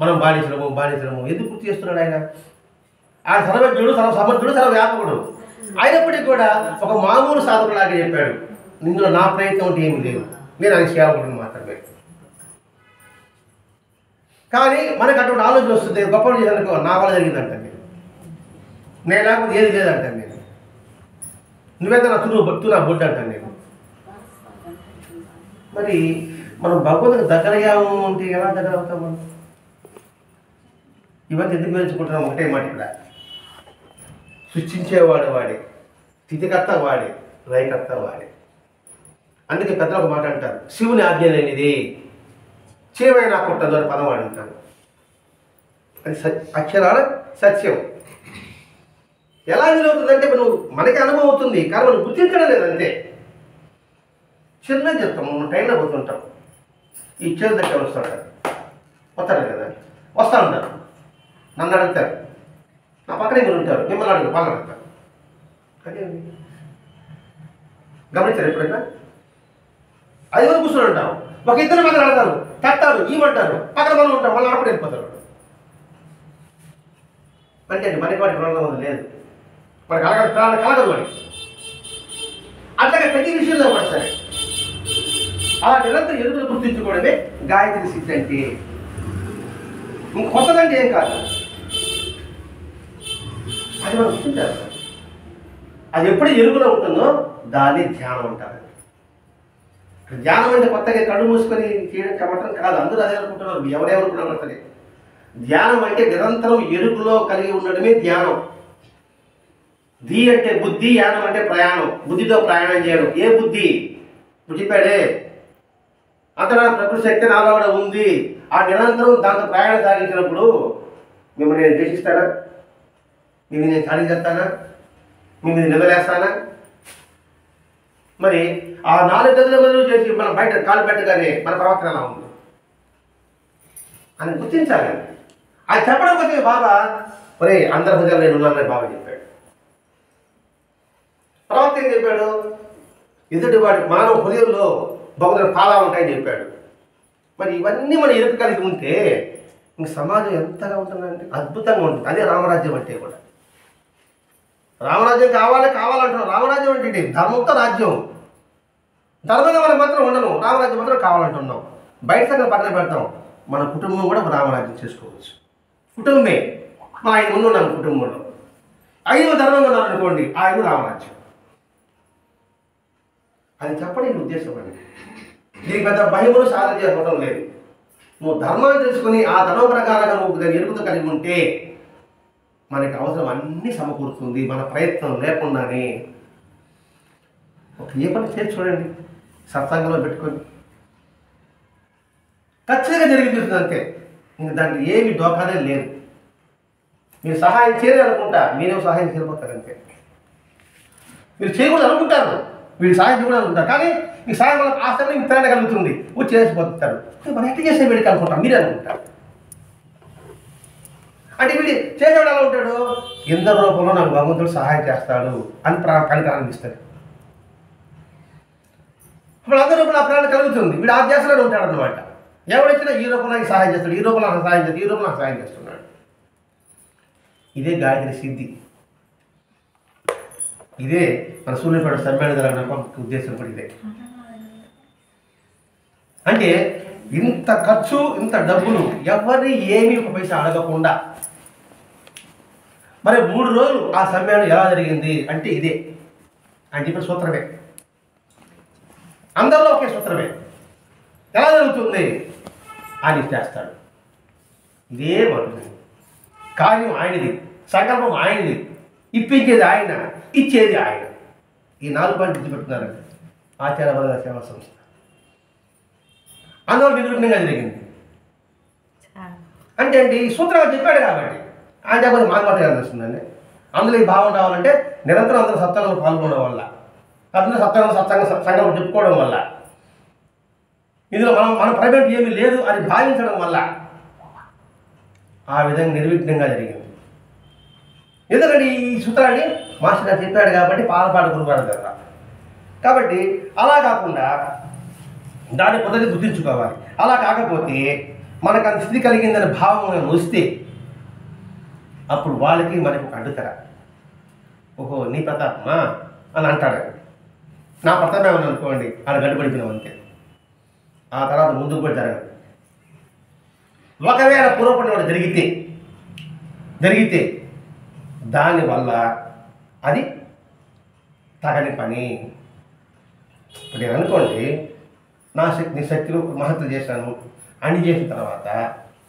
మనం బానిసలము. ఎందుకు గుర్తు చేస్తున్నాడు ఆయన? ఆయన సర్వజ్ఞుడు, సర్వసమర్థుడు, సర్వవ్యాపకుడు. అయినప్పటికీ కూడా ఒక మామూలు సాధకులాగా చెప్పాడు, ఇందులో నా ప్రయత్నం అంటే ఏమి లేదు, నేను ఆయన సేవకుడిని మాత్రమే. కానీ మనకు అటువంటి ఆలోచన వస్తుంది. గొప్పలు చేసినందుకు నా వల్ల జరిగిందంటాను నేను లేకపోతే ఏది లేదంటాను నేను. నువ్వైతే నా భక్తు నా బొడ్డు అంటాను నేను. మరి మనం భగవంతుడికి దగ్గరయ్యాము అంటే ఎలా దగ్గర అవుతాం మనం? ఇవన్నీ ఎందుకు వేల్చుకుంటున్నాం? ఒకటే మాట ఇక్కడ, సృష్టించేవాడు వాడే, స్థితికర్త వాడే, లయకర్త వాడే. అందుకే పెద్దలు ఒక మాట అంటారు, శివుని ఆజ్ఞ లేనిది చేమైనా పుట్టదు అని పదం వాడుంటారు. అది అక్షరాల సత్యం. ఎలా వీలవుతుందంటే నువ్వు మనకి అనుభవం అవుతుంది, కానీ మనం గుర్తించడం లేదంతే. చిన్న చెప్తాం, మనం ట్రైన్లో పోతుంటాం, ఈ చేరు దగ్గర వస్తారు కదా, వస్తూ ఉంటారు, నన్ను అడుగుతారు, నా పక్కనే మీరు ఉంటారు, మిమ్మల్ని అడుగు వాళ్ళని అడుగుతారు. అదే గమనించారు ఎప్పుడైనా? అది వరకు కూర్చొని ఉంటాం, ఒక ఇద్దరు మంది అడతారు, తట్టారు, ఏమంటారు, పక్కన మనం ఉంటాం, వాళ్ళు అడపడి వెళ్ళిపోతారు. అంటే మనకి వాటి ప్రణాళిక లేదు, మనకి కలగదు వాడి. అట్లాగే ప్రతి విషయంలో కూడా సరే అలా నిరంతరం ఎదుగులు గుర్తించుకోవడమే గాయత్రి సిద్ధి అంటే. కొత్తదంటే ఏం కాదు, అది మనం గుర్తించాలి. అది ఎప్పుడు ఎరుగులో ఉంటుందో దాన్ని ధ్యానం అంటారు. ధ్యానం అంటే కొత్తగా కళ్ళు మూసుకొని చేయడం మాత్రం కాదు, అందరూ అదే అనుకుంటున్నారు, ఎవరేమనుకున్నారు సరే. ధ్యానం అంటే నిరంతరం ఎరుగులో కలిగి ఉండడమే ధ్యానం. ధీ అంటే బుద్ధి, యానం అంటే ప్రయాణం, బుద్ధితో ప్రయాణం చేయడం. ఏ బుద్ధి? చెప్పాడే అంతటా ప్రకృతి శక్తి నాలో కూడా ఉంది. ఆ నిరంతరం దాంతో ప్రయాణం సాగించినప్పుడు మిమ్మల్ని నేను ద్వేషిస్తానా? మిమ్మల్ని నేను ఖాళీ చేస్తానా? మిమ్మల్ని నిలవేస్తానా? మరి ఆ 4 గదుల బదులు చేసి మనం బయట కాలు పెట్టగానే మన ప్రవర్తన ఎలా ఉంది అని గుర్తించాలి. అది చెప్పడం కోసం బాబా ఒరే అందరి హృదయాలు నేను ఉన్నానని బాబా చెప్పాడు. ప్రవక్త ఏం చెప్పాడు? ఎదుటి వాడి మానవ హృదయంలో భగవంతుడి పాదాలు ఉంటాయని చెప్పాడు. మరి ఇవన్నీ మన ఎరుపు కలిగి ఉంటే ఇంక సమాజం ఎంతగా ఉంటుందంటే అద్భుతంగా ఉంటుంది. అదే రామరాజ్యం అంటే కూడా. రామరాజ్యం కావాలంటున్నాం. రామరాజ్యం అంటే ధర్మంతో రాజ్యం. ధర్మంగా మనం మాత్రం ఉండను, రామరాజ్యం మాత్రం కావాలంటున్నాం. బయట సంగతి పక్కన పెడతాం, మన కుటుంబం కూడా రామరాజ్యం చేసుకోవచ్చు. కుటుంబమే మా 5 మంది ఉన్నాను కుటుంబంలో, 5 ధర్మంగా ఉన్నాను అనుకోండి, 5 రామరాజ్యం. అది చెప్పడం ఉద్దేశం అండి. దీనికి పెద్ద భయములు సాధన చేసుకోవడం లేదు. నువ్వు ధర్మాన్ని తెలుసుకుని ఆ ధర్మ ప్రకారంగా నువ్వు దాన్ని ఎరుగుతూ కలిగి ఉంటే మనకి అవసరం అన్నీ సమకూరుతుంది. మన ప్రయత్నం లేకుండానే ఒక ఏ పని చేసి చూడండి, సత్సంగంలో పెట్టుకొని ఖచ్చితంగా జరిగి తీరుతుంది అంతే. ఇంక దాంట్లో ఏమి దోకానే లేదు. మీరు సహాయం చేయలేదు అనుకుంటా, మీరేమో సహాయం చేయబోతారు అంతే. మీరు చేయకూడదు అనుకుంటారు, వీడికి సహాయం చేయకూడదు అనుకుంటారు, కానీ మీ సహాయం వల్ల ఆ సమయం మీకు తేడా కలుగుతుంది, వచ్చి చేసిపోతారు. మనం ఎట్లా చేసే వీడికి అనుకుంటాం, మీరే అనుకుంటారు. అంటే వీడి చేసేవాడు ఎలా ఉంటాడు? ఎందరి రూపంలో నాకు భగవంతుడు సహాయం చేస్తాడు అని కనుక అనిపిస్తుంది. ఇప్పుడు అందరి రూపంలో ఆ ప్రాణం కలుగుతుంది, వీడు ఆ ధ్యాసలోనే ఉంటాడు అన్నమాట. ఎవడొచ్చినా ఈ రూపంలో నాకు సహాయం చేస్తాడు, ఈ రూపంలో నాకు సహాయం చేస్తాడు, ఈ రూపంలో నాకు సహాయం చేస్తున్నాడు. ఇదే గాయత్రి సిద్ధి. ఇదే మన సూర్యపేట సమ్మేళన జరగడం ఉద్దేశం కూడా ఇదే. అంటే ఇంత ఖర్చు, ఇంత డబ్బులు ఎవరిని ఏమీ ఒక పైసా అడగకుండా మరి 3 రోజులు ఆ సమ్మేళనం ఎలా జరిగింది అంటే ఇదే అని చెప్పిన సూత్రమే. అందరిలో ఒకే సూత్రమే. ఎలా జరుగుతుంది అని చేస్తాడు. ఇదే పడుతుంది. కార్యం ఆయనది, సంకల్పం ఆయనది, ఇప్పించేది ఆయన, ఇచ్చేది ఆయన. ఈ 4 పాయింట్లు గుర్తుపెట్టుకున్నారండి ఆచార్య సేవా సంస్థ. అందువల్ల నిర్విఘ్నంగా జరిగింది. అంటే ఏంటి సూత్రాలు చెప్పాడు కాబట్టి ఆయన చెప్పకపోతే మాకు మాత్రం అనిపిస్తుందండి. అందులో ఈ భావం రావాలంటే నిరంతరం అందరూ సత్సంగంలో పాల్గొనడం వల్ల, అందరూ సంఘం చెప్పుకోవడం వల్ల, ఇందులో మన ప్రైవేట్ ఏమీ లేదు అని భావించడం వల్ల ఆ విధంగా నిర్విఘ్నంగా జరిగింది. ఎందుకంటే ఈ సూత్రాన్ని మాస్టర్ గారు చెప్పాడు కాబట్టి పాలపాడు గురువాడు కదా. కాబట్టి అలా కాకుండా దాని పద్ధతి గుర్తించుకోవాలి. అలా కాకపోతే మనకు అంత స్థితి కలిగిందని భావం వస్తే అప్పుడు వాళ్ళకి మనకు ఒక అడ్డుతర. ఓహో నీ ప్రతాపమా అని అంటాడు. నా ప్రతాపం ఏమని అనుకోండి, ఆడ గడ్డుపడిపోయినాం అంతే. ఆ తర్వాత ముందుకు కూడా జరగదు. ఒకవేళ పూర్వపడి జరిగితే దానివల్ల అది తగని పని. ఇప్పుడు నేను అనుకోండి, నా శక్తులు మహత్తులు చేశాను అన్ని చేసిన తర్వాత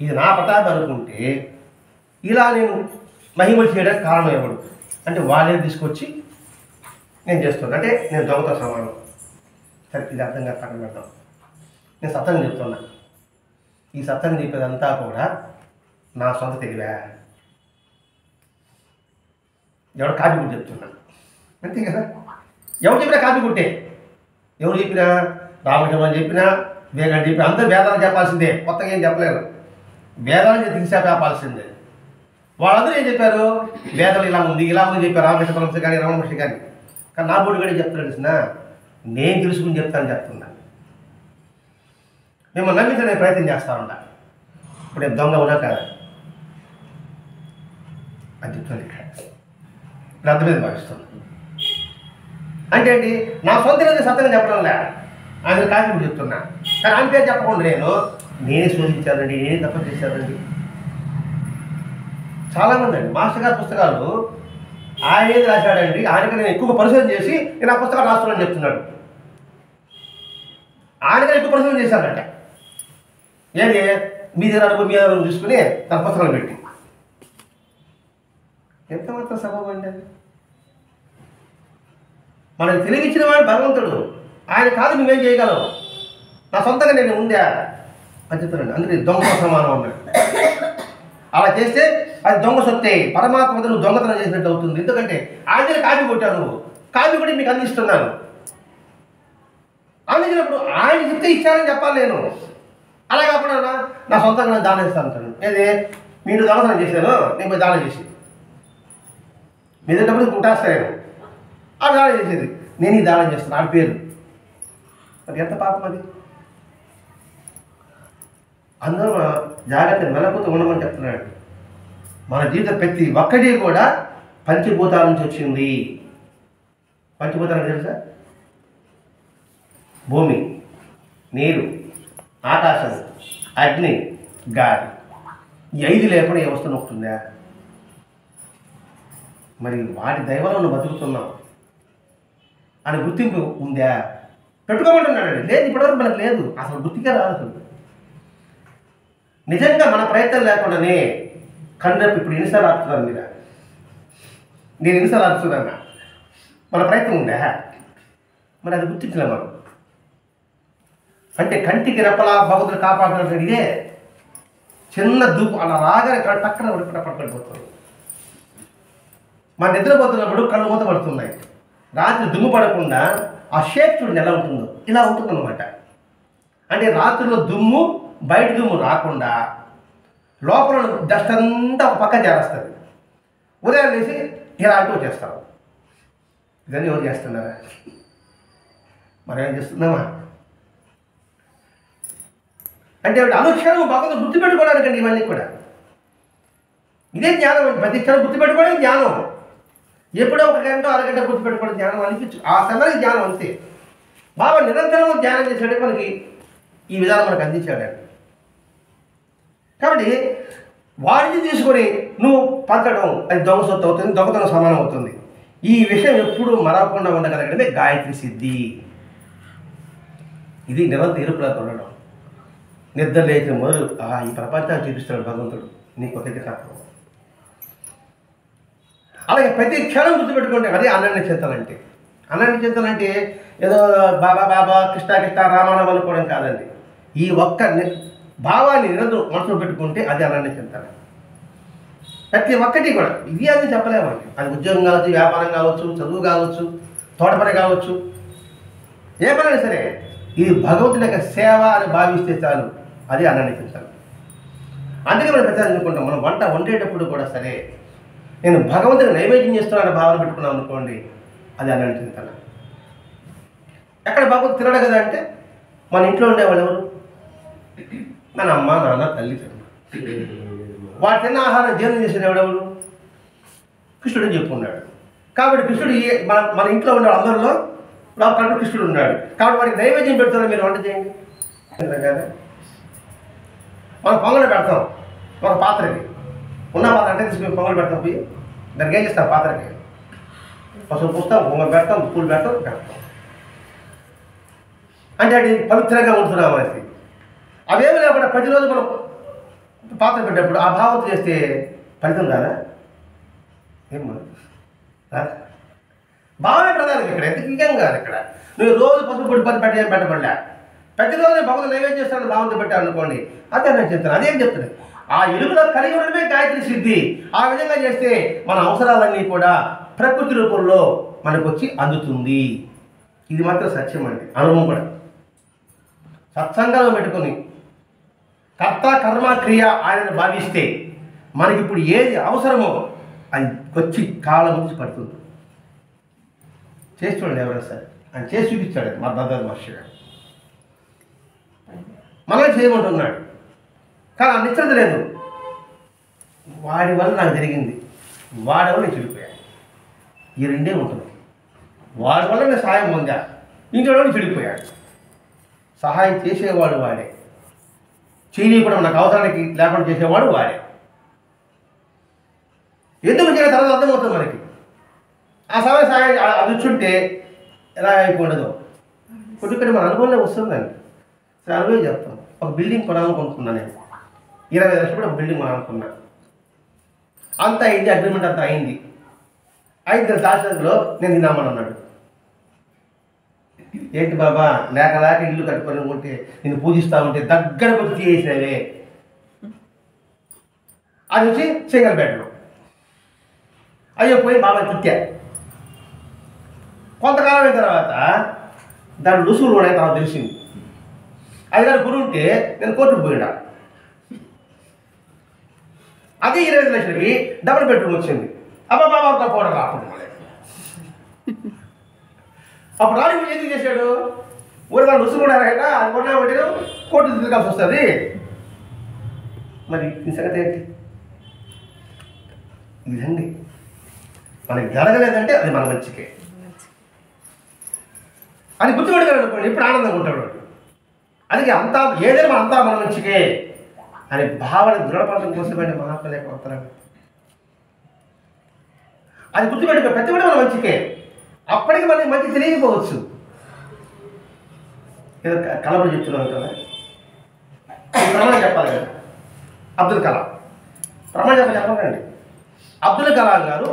ఇది నా ప్రతాపం అనుకుంటే ఇలా నేను మహిమలు చేయడానికి కారణం ఎవడు అంటే వాళ్ళే తీసుకొచ్చి నేను చేస్తున్నా. అంటే నేను దొంగతో సమానం. సరే ఇది అర్థం కాదు, పక్కన పెడతాం. నేను సత్యంగా చెప్తున్నా. ఈ సత్యంగా చెప్పేదంతా కూడా నా సొంత తెలివా, ఎవడు కాపీ గుట్టి చెప్తున్నా అంతే కదా. ఎవరు చెప్పినా కాపీ గుట్టే. ఎవరు చెప్పినా రామకృష్ణ చెప్పినా వేదాలు చెప్పినా అందరూ వేదాలు చెప్పాల్సిందే, కొత్తగా ఏం చెప్పలేరు. వేదాలు తీసా చెప్పాల్సిందే. వాళ్ళందరూ ఏం చెప్పారు, వేదాలు ఇలా ఉంది చెప్పారు రామకృష్ణ పరమహంస కానీ రమణ మహర్షి కానీ. కానీ నా బోర్డు కూడా చెప్తాను తెలిసిన నేను తెలుసుకుని చెప్తున్నాను. మిమ్మల్ని నమ్మించడానికి ప్రయత్నం చేస్తా ఉంటా. ఇప్పుడు నేను దొంగ ఉన్నా కదా అని చెప్తున్నాను. ఇక్కడ అర్థం మీద భావిస్తున్నాను. అంటే ఏంటి, నా సొంత సత్యంగా చెప్పడం లే, ఆయన కాపీ కూడా చెప్తున్నా. కానీ ఆయన పేరు చెప్పకుండా నేనే శోధించానండి, నేనే తప్ప చేశానండి. చాలామంది అండి మాస్టర్ గారి పుస్తకాలు ఆయన ఏది రాశాడండి, ఆయనకి నేను ఎక్కువ పరిశోధన చేసి నేను ఆ పుస్తకాలు రాస్తున్నాను చెప్తున్నాడు. ఆయనగా ఎక్కువ పరిశోధన చేశానంట. ఏది మీ దగ్గర చూసుకుని తన పుస్తకాలు పెట్టి ఎంత మాత్రం సబబు అండి అది. మనకు తెలివిచ్చిన వాడు భగవంతుడు, ఆయన కాదు నువ్వేం చేయగలవు, నా సొంతంగా నేను ఉందా అని చెప్తానండి. అందుకే దొంగ సమానం అన్నాడు. అలా చేస్తే అది దొంగ సొత్తే, పరమాత్మ నువ్వు దొంగతనం చేసినట్టు అవుతుంది. ఎందుకంటే ఆయన కాపీ కొట్టావు, నువ్వు కాపీ కొట్టి మీకు అందిస్తున్నాను. అందించినప్పుడు ఆయన చెప్తే ఇచ్చానని చెప్పాలి నేను. అలా కాకుండా నా సొంతంగా నేను దానం ఇస్తాను అంటాను. ఏది మీరు దొంగతనం చేశాను, నేను పోయి దానం చేసి మీద డబ్బులు కుట్టేస్తాను, ఆ దానం చేసేది నేను ఈ దానం చేస్తాను ఆడి పేరు. అది ఎంత పాపం అది. అందరూ జాగ్రత్త మెలకుతూ ఉండమని చెప్తున్నాడు. మన జీవిత ప్రతి ఒక్కటి కూడా పంచభూతాల నుంచి వచ్చింది. పంచభూతాలు తెలుసా? భూమి, నీరు, ఆకాశం, అగ్ని, గాలి. ఈ 5 లేకుండా ఏ వస్తువు నొక్కుతుందా? మరి వాటి దైవంలో నువ్వు బతుకుతున్నావు అని గుర్తింపు ఉందా? పెట్టుకోమంటున్నాడండి. లేదు, ఇప్పటివరకు మనకు లేదు, అసలు గుర్తికే రాదు. నిజంగా మన ప్రయత్నం లేకుండానే కండ్రపు ఇప్పుడు ఎన్నిసార్లు ఆడుతున్నారు మీరు, నేను ఎన్నిసార్లు ఆడుతున్నా, మన ప్రయత్నం ఉందా? మరి అది గుర్తించలే మనం. అంటే కంటికి రెప్పలా భగవంతుడు కాపాడుతున్నట్టు ఇదే చిన్న దూపు అలా రాగానే పక్కన పట్టుకొని మన నిద్రపోతున్నప్పుడు కళ్ళు మూత పడుతున్నాయి. రాత్రి దుమ్ము పడకుండా ఆ షేప్ చూడండి ఎలా ఉంటుందో, ఇలా ఉంటుందన్నమాట. అంటే రాత్రిలో దుమ్ము బయట దుమ్ము రాకుండా లోపల డస్ట్ అంతా ఒక పక్క చేరేస్తుంది. ఉదయం వేసి ఇలా అంటూ వచ్చేస్తాం. ఇవన్నీ ఎవరు చేస్తున్నారా? మనం ఏం చేస్తున్నామా? అంటే అనుక్షణం భగవంతుడు గుర్తుపెట్టుకోవడానికండి ఇవన్నీ కూడా. ఇదే జ్ఞానం అంటే ప్రతి క్షణం గుర్తుపెట్టుకోవడం జ్ఞానం. ఎప్పుడో ఒక గంట అరగంట గుర్తుపెట్టుకోవడం జ్ఞానం అనిపించు, ఆ సమయానికి జ్ఞానం అంతే. బాబా నిరంతరం ధ్యానం చేశాడే మనకి ఈ విధానం మనకు అందించాడు. కాబట్టి వాడిని తీసుకొని నువ్వు పంచడం అది దొంగ సొత్తు అవుతుంది, దొంగతనం సమానం అవుతుంది. ఈ విషయం ఎప్పుడు మరవకుండా ఉండగలగడమే గాయత్రి సిద్ధి. ఇది నిరంతరం ఎరుపులా కొనడం. నిద్ర లేచిన మొదలు ఈ ప్రపంచాన్ని చూపిస్తున్నాడు భగవంతుడు నీకు ఒకటి కాదు. అలాగే ప్రతి క్షణం గుర్తుపెట్టుకుంటే అదే అనన్య చింతన అంటే. అనన్య చింతన అంటే ఏదో బాబా బాబా కృష్ణ కృష్ణ రామారావు అనుకోవడం కాదండి. ఈ ఒక్క భావాన్ని నిరంతరం మనసులో పెట్టుకుంటే అది అనన్య చింతన. ప్రతి ఒక్కటి కూడా ఇది అని చెప్పలేమండి. అది ఉద్యోగం కావచ్చు, వ్యాపారం కావచ్చు, చదువు కావచ్చు, తోటపని కావచ్చు, ఏ పనైనా సరే ఇది భగవంతుని యొక్క సేవ అని భావిస్తే చాలు, అది అనన్య చింతన. అందుకే మనం ప్రచారం అనుకుంటాం, మనం వంట వండేటప్పుడు కూడా సరే నేను భగవంతుని నైవేద్యం చేస్తున్నాను భావన పెట్టుకున్నాం అనుకోండి, అది అనన్య చింతన. ఎక్కడ భగవంతుడు తినడు కదా అంటే మన ఇంట్లో ఉండేవాళ్ళు ఎవరు? మన అమ్మ, నాన్న, తల్లి, తండ్రి. వాడు తిన్న ఆహారం జీర్ణం చేసిన ఎవడెవడు? కృష్ణుడు అని చెప్పుకున్నాడు. కాబట్టి కృష్ణుడు మన ఇంట్లో ఉండే అందరిలో కళ్ళు కృష్ణుడు ఉన్నాడు. కాబట్టి వాడికి నైవేద్యం పెడుతున్నా, మీరు వంట చేయండి కదా. మనం పొంగలు పెడతాం ఒక పాత్రకి, ఉన్న పాత్ర అంటే తీసుకుని పొంగలు పెడతాం, పోయి దానికి ఏం చేస్తాం? పాత్రకి పసుపు పూస్తాం, పొంగలు పెడతాం, పూలు పెడతాం. అంటే అది పవిత్రంగా ఉంటున్నాం అనేసి. అవేమి లేకుండా ప్రతిరోజు మనం పాత్ర పెట్టేటప్పుడు ఆ భావంతో చేస్తే ఫలితం కాదా? ఏమ్మా భావమే ప్రధానం ఇక్కడ, ఎందుకు ఇంకేం కాదు ఇక్కడ. నువ్వు రోజు పసుపు పొడి పెట్టబడలే, ప్రతిరోజు భగవంతుడు నైవేద్యం చేస్తాను భావంతో పెట్టాను అనుకోండి, అదే నేను చెప్తాను. అదేం చెప్తాను? ఆ ఎలుగులో కలిగి ఉండడమే గాయత్రి సిద్ధి. ఆ విధంగా చేస్తే మన అవసరాలన్నీ కూడా ప్రకృతి రూపంలో మనకు వచ్చి అందుతుంది. ఇది మాత్రం సత్యం అండి, అనుభవం కూడా. సత్సంగాలు పెట్టుకొని కర్త కర్మ క్రియ ఆయనను భావిస్తే మనకి ఇప్పుడు ఏది అవసరమో అది వచ్చి కాళ్ళ ముంచి పడుతుంది. చేసి చూడండి ఎవరైనా సరే, ఆయన చేసి చూపించాడు మా దాదా మహర్షి గారు. మనం చేయమంటున్నాడు కానీ ఆ నిశ్చత లేదు. వాడి వల్ల నాకు జరిగింది, వాడి వల్ల నేను చెడిపోయాను. ఈ రెండే ఉంటుంది. వాడి వల్ల నేను సహాయం పొందా, ఇంట్లో చెడిపోయాడు. సహాయం చేసేవాడు వాడే, చేయకుండా నాకు అవసరానికి లేకుండా చేసేవాడు వాడే. ఎందుకు చేయాలి తర్వాత అర్థమవుతుంది మనకి. ఆ సహాయం అది వచ్చుంటే ఎలా అయిపోయిందో కొద్దిగా మన అనుభవంలో వస్తుందండి. సరే అనుభవం చెప్తాం. ఒక బిల్డింగ్ కొనాలనుకుంటున్నాను నేను, 20 లక్షలు కూడా ఒక బిల్డింగ్ కొనాలనుకున్నా. అంతా అయింది, అగ్రిమెంట్ అంతా అయింది. 5 దాశలో నేను తిన్నామని అన్నాడు. ఏంటి బాబా లేక ఇల్లు కట్టుకొని ఉంటే నేను పూజిస్తూ ఉంటే దగ్గరకు వచ్చి చేసినవే. అది వచ్చి సింగల్ బెడ్రూమ్. అయ్యో పోయి బాబా తిట్టా. కొంతకాలం అయిన తర్వాత దాని రుసుములు ఉన్నాయి, తర్వాత తెలిసింది. అది గురువు ఉంటే నేను కోర్టుకు పోయినా. అదే 25 లక్షలకి డబుల్ బెడ్రూమ్ వచ్చింది. అబ్బా బాబా ఒక పోవడం రాకుండా అప్పుడు రాని ఎందుకు చేశాడు? ఊరిగా రుసుము కూడా కదా, అది కొన్నామంటే కోర్టు తిరగాల్సి వస్తుంది. మరి ఈ సంగతి ఏంటి? ఇదండి మనకి జరగలేదంటే అది మన మంచికే అని గుర్తుపెట్టుకోవాలి అనుకోండి. ఇప్పుడు ఆనందంగా ఉంటాడు. అది అంతా ఏదైనా మన అంతా మన మంచికే అనే భావన దృఢపడటం కోసమండి మహాత్మలేక వస్తారండి. అది గుర్తుపెట్టుకో, ప్రతి కూడా మన మంచికే. అప్పటికి మనకి మంచి తెలియకపోవచ్చు. ఏదో కలబడి చెప్తున్నాను కదా, ప్రమాణం చెప్పాలి కదా. అబ్దుల్ కలాం ప్రమాణం చెప్పాలండి. అబ్దుల్ కలాం గారు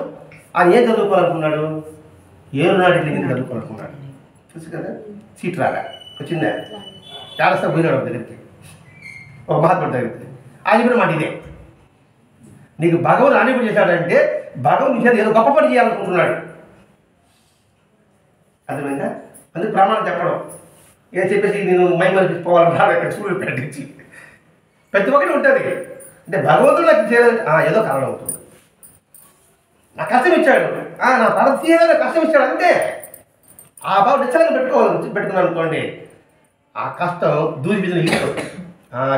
ఆయన ఏం చదువుకోవాలనుకున్నాడు? ఏరునాటి లింగిని చదువుకోవాలనుకున్నాడు. తెలుసు కదా, సీట్ రాగా వచ్చిందా, చాలా పోయినాడు ఒక దగ్గరికి, ఒక మహాత్ముడి దగ్గరికి. ఆయన చెప్పిన మాట ఇదే, నీకు భగవంతుడు అనుభవం చేశాడంటే భగవంతుడి చేత ఏదో గొప్ప పని చేయాలనుకుంటున్నాడు. అర్థమైందా? అందుకు ప్రమాణం చెప్పడం. ఏం చెప్పేసి నేను మైమల్కి పోవాలన్నా ఇక్కడ సూర్యుడు పెట్టించి ప్రతి ఒక్కటి ఉంటుంది. అంటే భగవంతుడు నాకు చేయాలంటే ఏదో కారణం అవుతుంది. నాకు కష్టం ఇచ్చాడు, నా ప్రార్థన తీయాలని కష్టం ఇచ్చాడు, అంతే. ఆ భావం నిశ్చలంగా పెట్టుకున్నాను అనుకోండి, ఆ కష్టం దూది మీద ఇస్తాడు.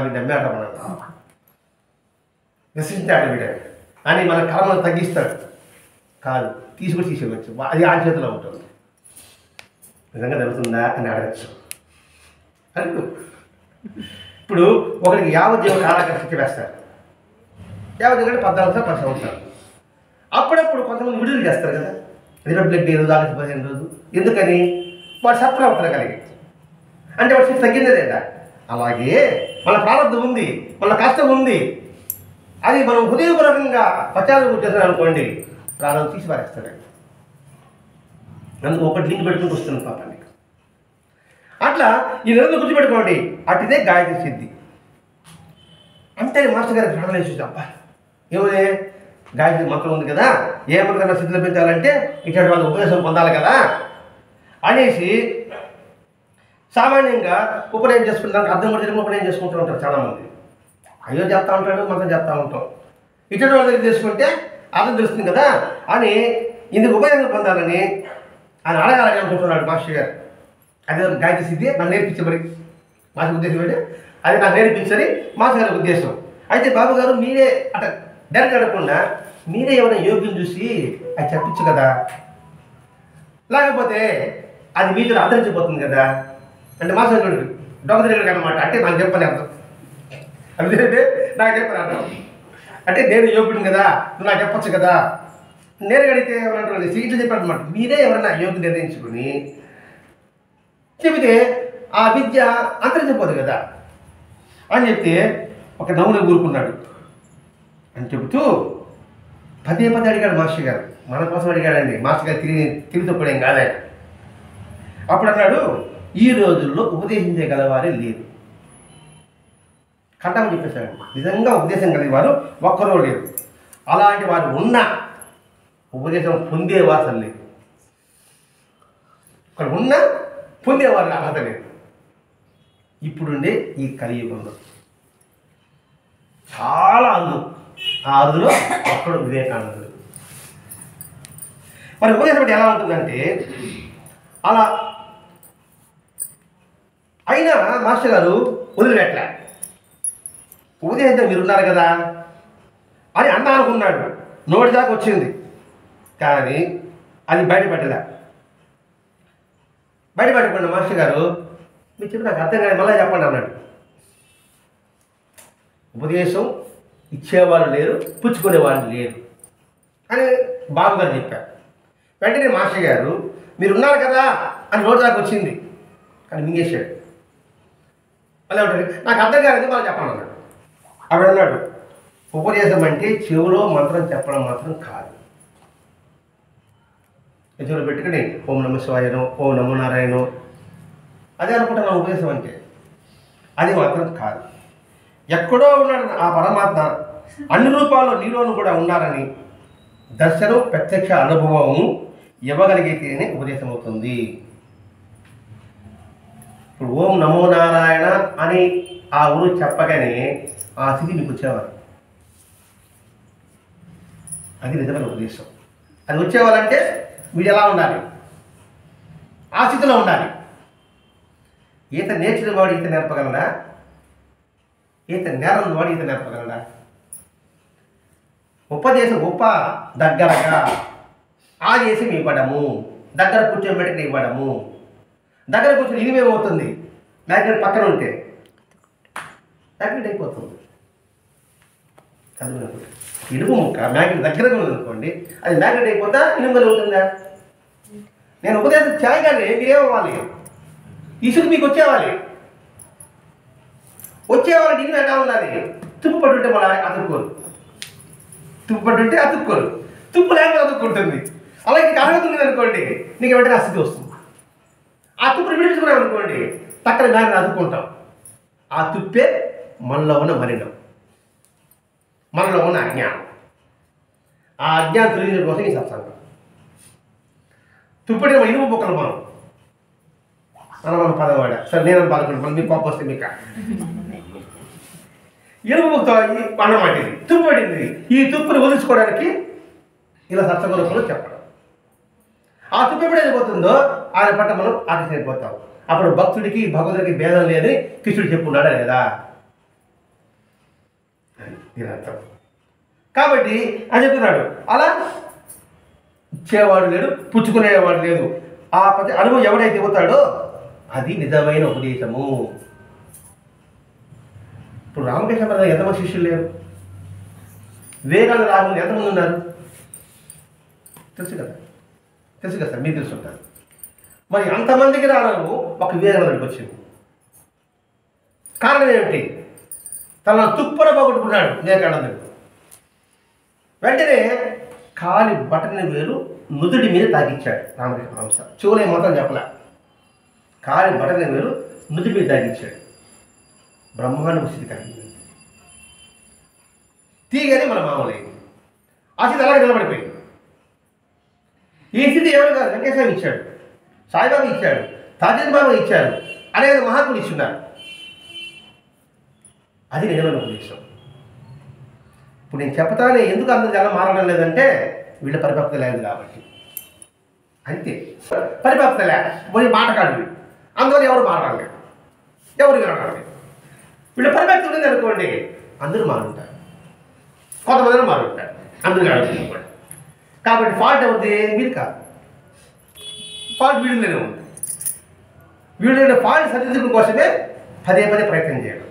వీడు నమ్మాట మనం నశించాడు వీడ అని మన కర్మను తగ్గిస్తాడు. కాదు, తీసేవచ్చు. అది ఆ చేతిలో ఉంటుంది. నిజంగా జరుగుతుందా అని అడగచ్చు. అడుగు. ఇప్పుడు ఒకరికి యావజ్జీవ కారాగార శిక్ష వేస్తారు. యావజ్జీవం అంటే 14 సంవత్సరాలు. అప్పుడప్పుడు కొంతమంది విడుదల చేస్తారు కదా, రిపబ్లిక్ డే రోజు, ఆగస్టు 15 రోజు. ఎందుకని? వాడు సత్ప్రవర్తన కలిగి, అంటే వాడు శిక్ష తగ్గిందే లేదా. అలాగే మన ప్రారంభం ఉంది, మన కష్టం ఉంది, అది మనం హృదయపూర్వకంగా పశ్చాత్తాపం చేస్తాం అనుకోండి, ప్రారంభం తీసి పారేస్తాడండి. అందుకు ఒకటి లింక్ పెట్టుకుంటూ వస్తుంది పాపానికి. అట్లా ఈ నెలలో గుర్తుపెట్టుకోండి, అటుదే గాయత్రి సిద్ధి. అంటే మాస్టర్ గారికి ప్రాణం వేసి అబ్బా ఏమని గాయత్రి మంత్రం ఉంది కదా ఏ మంత్రం స్థితిలో పెంచాలంటే ఇటువంటి వాళ్ళ ఉపదేశం పొందాలి కదా అనేసి సామాన్యంగా ఉపనయనం చేసుకుంటానికి అర్థం కూడా తెలియని ఉపనయనం చేసుకుంటూ ఉంటారు చాలామంది. అయ్యో చెప్తా ఉంటాడు మంత్రం చెప్తా ఉంటాం, ఇటువంటి వాళ్ళ దగ్గర చేసుకుంటే అర్థం తెలుస్తుంది కదా అని ఇందుకు ఉపయోగం పొందాలని ఆయన అడగాలని అనుకుంటున్నాడు మాస్టర్ గారు. అది గాయత్రి సిద్ధి నాకు నేర్పించమని మాస్టర్ ఉద్దేశం ఏంటి అది నాకు నేర్పించని మాస్టర్ గారి ఉద్దేశం. అయితే బాబు గారు మీరే అట డైరెక్ట్ అడగకుండా మీరే ఏమైనా యోగ్యం చూసి అది చెప్పించు కదా, లేకపోతే అది మీతో అంతరించిపోతుంది కదా అంటే మాస్టర్ గారు డాక్టర్ దగ్గరికి అనమాట. అంటే నాకు చెప్పని అర్థం అంటే నాకు చెప్పని అర్థం అంటే నేను యోగ్యుడు కదా నువ్వు నాకు చెప్పచ్చు కదా. నేరుగా అడిగితే ఏమన్నా సీట్లు చెప్పాడు అనమాట. మీరే ఎవరైనా యోగ్యం నిర్ణయించుకుని చెబితే ఆ విద్య అంతరించిపోదు కదా అని చెప్తే ఒక నవ్వును కూరుకున్నాడు అని చెబుతూ పదే పదే అడిగాడు మాస్టర్ గారు. మన కోసం అడిగాడండి మాస్టర్ గారు తిరిగి తొక్కడేం కాదని. అప్పుడు అన్నాడు ఈ రోజుల్లో ఉపదేశించగలవారే లేరు. కంఠం చెప్పేశాడు నిజంగా ఉపదేశం కలిగేవారు ఒక్కరో లేరు. అలాంటి వారు ఉన్న ఉపదేశం పొందేవారు అసలు లేదు. ఇక్కడ ఉన్న పొందేవారు అర్హత లేదు. ఇప్పుడుండే ఈ కలియుగంలో చాలా అరుదు. ఆ అరుదులో ఒక్కడు వివేకానందుడు. మరి ఉపదేశం బట్టి ఎలా ఉంటుందంటే అలా అయినా మాస్టర్ గారు వదిలిపెట్టలే. ఉపదేశం మీరున్నారు కదా అని అన్నా అనుకున్నాడు, నోటి దాకా వచ్చింది కానీ అది బయటపెట్టలే. బయటపెట్టకుండా మాస్టర్ గారు మీరు చెప్పి నాకు అర్థం కాదు మళ్ళీ చెప్పండి అన్నాడు. ఉపదేశం ఇచ్చేవాళ్ళు లేరు, పుచ్చుకునేవాళ్ళు లేరు అని బాబు గారు చెప్పారు. వెంటనే మాస్టర్ గారు మీరున్నారు కదా అని నోటి దాకా వచ్చింది కానీ మింగేశాడు. మళ్ళీ ఉంటుంది నాకు అర్థం కాలేదు మళ్ళీ చెప్పండి అన్నాడు. అప్పుడు అన్నాడు ఉపదేశం అంటే చెవులో మంత్రం చెప్పడం మాత్రం కాదు. చెవులో పెట్టుకుని ఓం నమ శివాయనో ఓం నమో నారాయణో అదే అనుకుంటున్నాను ఉపదేశం అంటే. అది మాత్రం కాదు. ఎక్కడో ఉన్నాడు ఆ పరమాత్మ అన్ని రూపాల్లో నీలోను కూడా ఉన్నారని దర్శనం ప్రత్యక్ష అనుభవము ఇవ్వగలిగితేనే ఉపదేశం అవుతుంది. ఇప్పుడు ఓం నమో నారాయణ అని ఆ ఊరు చెప్పగానే ఆ స్థితి మీకు వచ్చేవారు. అది నిజమైన ఉపదేశం. అది వచ్చేవాళ్ళంటే మీరు ఎలా ఉండాలి, ఆ స్థితిలో ఉండాలి. ఈత నేర్చిన వాడు ఈత నేర్పగలడా, ఈత నేరం వాడు ఈత నేర్పగలడా? ఉపదేశం ఉప దగ్గరగా ఆదేశం ఇవ్వడము, దగ్గర కూర్చోబెట్టి ఇవ్వడము. దగ్గర కూర్చొని ఇనిమేమవుతుంది మ్యాగ్నెట్ పక్కన ఉంటే మ్యాగ్నెట్ అయిపోతుంది. చదువునప్పుడు ఇనుము ముక్క మ్యాగ్నెట్ దగ్గరగా ఉందనుకోండి అది మ్యాగ్నెట్ అయిపోతా ఇనుముగా ఉంటుందా? నేను ఉపదేశం చేయగానే మీరేమవ్వాలి, ఇసుకు మీకు వచ్చేవాలి. వచ్చేవాళ్ళకి ఇనుము ఎలా ఉండాలి? తుప్పు పట్టుంటే మళ్ళీ అతుక్కోరు, తుప్పు పట్టుంటే అతుక్కోరు, తుప్పు లేకపోతే అతుక్కుంటుంది. అలాగే నీకు అర్హత ఉంది అనుకోండి నీకు వెంటనే స్థితి వస్తుంది. ఆ తుప్పుని విడిపించుకున్నాం అనుకోండి పక్కన దాన్ని అతుక్కుంటాం. ఆ తుప్పే మనలో ఉన్న మలినం, మనలో ఉన్న అజ్ఞానం. ఆ అజ్ఞానం తెలియజేయడం కోసం ఈ సత్సంగం. తుప్పటి ఇనుము బొక్కలు మనం పదవాడ సరే నేను బాధపడి మీకు కోపం వస్తే మీకు ఇనుము బొక్క అన్నమాట ఇది తుప్పు పడింది. ఈ తుప్పుని వదిలించుకోవడానికి ఇలా సత్సంగ రూపంలో చెప్పడం. ఆ తుప్పు ఎప్పుడు వెళ్ళిపోతుందో ఆయన పట్ల మనం ఆకర్షిపోతాం. అప్పుడు భక్తుడికి భగవంతుడికి భేదం లేదని కృష్ణుడు చెప్పున్నాడా లేదా? దీని అర్థం. కాబట్టి అని చెప్తున్నాడు అలా ఇచ్చేవాడు లేడు, పుచ్చుకునేవాడు లేదు. ఆ ప్రతి అనుభవం ఎవడైతే ఇవ్వతాడో అది నిజమైన ఉపదేశము. ఇప్పుడు రామకృష్ణ పరమ ఎంతమంది శిష్యులు లేరు? వివేకానంద రాములు ఎంతమంది ఉన్నారు? తెలుసు కదా, తెలుసు కదా సార్, మీరు తెలుసుంటారు. మరి అంతమందికి రాను ఒక వివేకానందుడికి వచ్చింది. కారణం ఏమిటి? తన తుప్పర పోగొట్టుకున్నాడు వివేకానందుడు. వెంటనే కాలి బటని వేలు నుదుడి మీద తాగించాడు రామకృష్ణ పరమహంస. చెవులే మాత్రం చెప్పలే, కాలి బటని వేలు నుదుడి మీద తాగించాడు. బ్రహ్మాండ స్థితి కలిగింది. ఎవరు కాదు, వెంకటేశ్వర ఇచ్చాడు, సాయిబాబా ఇచ్చాడు, తాజన్ బాబా ఇచ్చారు, అనేక మహాత్ములు ఇచ్చున్నారు. అది నిజమైన ఉపదేశం. ఇప్పుడు నేను చెప్తానే ఎందుకు అందరూ జనం మారడం లేదంటే వీళ్ళ పరిపక్వత లేదు కాబట్టి. అంతే, పరిపక్వత లే పోయి మాటకాడు వీళ్ళు, అందువల్ల ఎవరు మారలేదు, ఎవరు వినరాలేదు. వీళ్ళ పరిపక్వత ఉంది అనుకోండి, అందరూ మారుంటారు, కొంతమంది మారుంటారు, అందరూ కాదు. కాబట్టి ఫాల్ట్ ఎవరిది? వీళ్ళు కాదు, ఫాల్ట్ వీళ్ళనే ఉంది. వీళ్ళు ఫాల్ట్ సరిదిద్దడం కోసమే పదే పదే ప్రయత్నం చేయడం.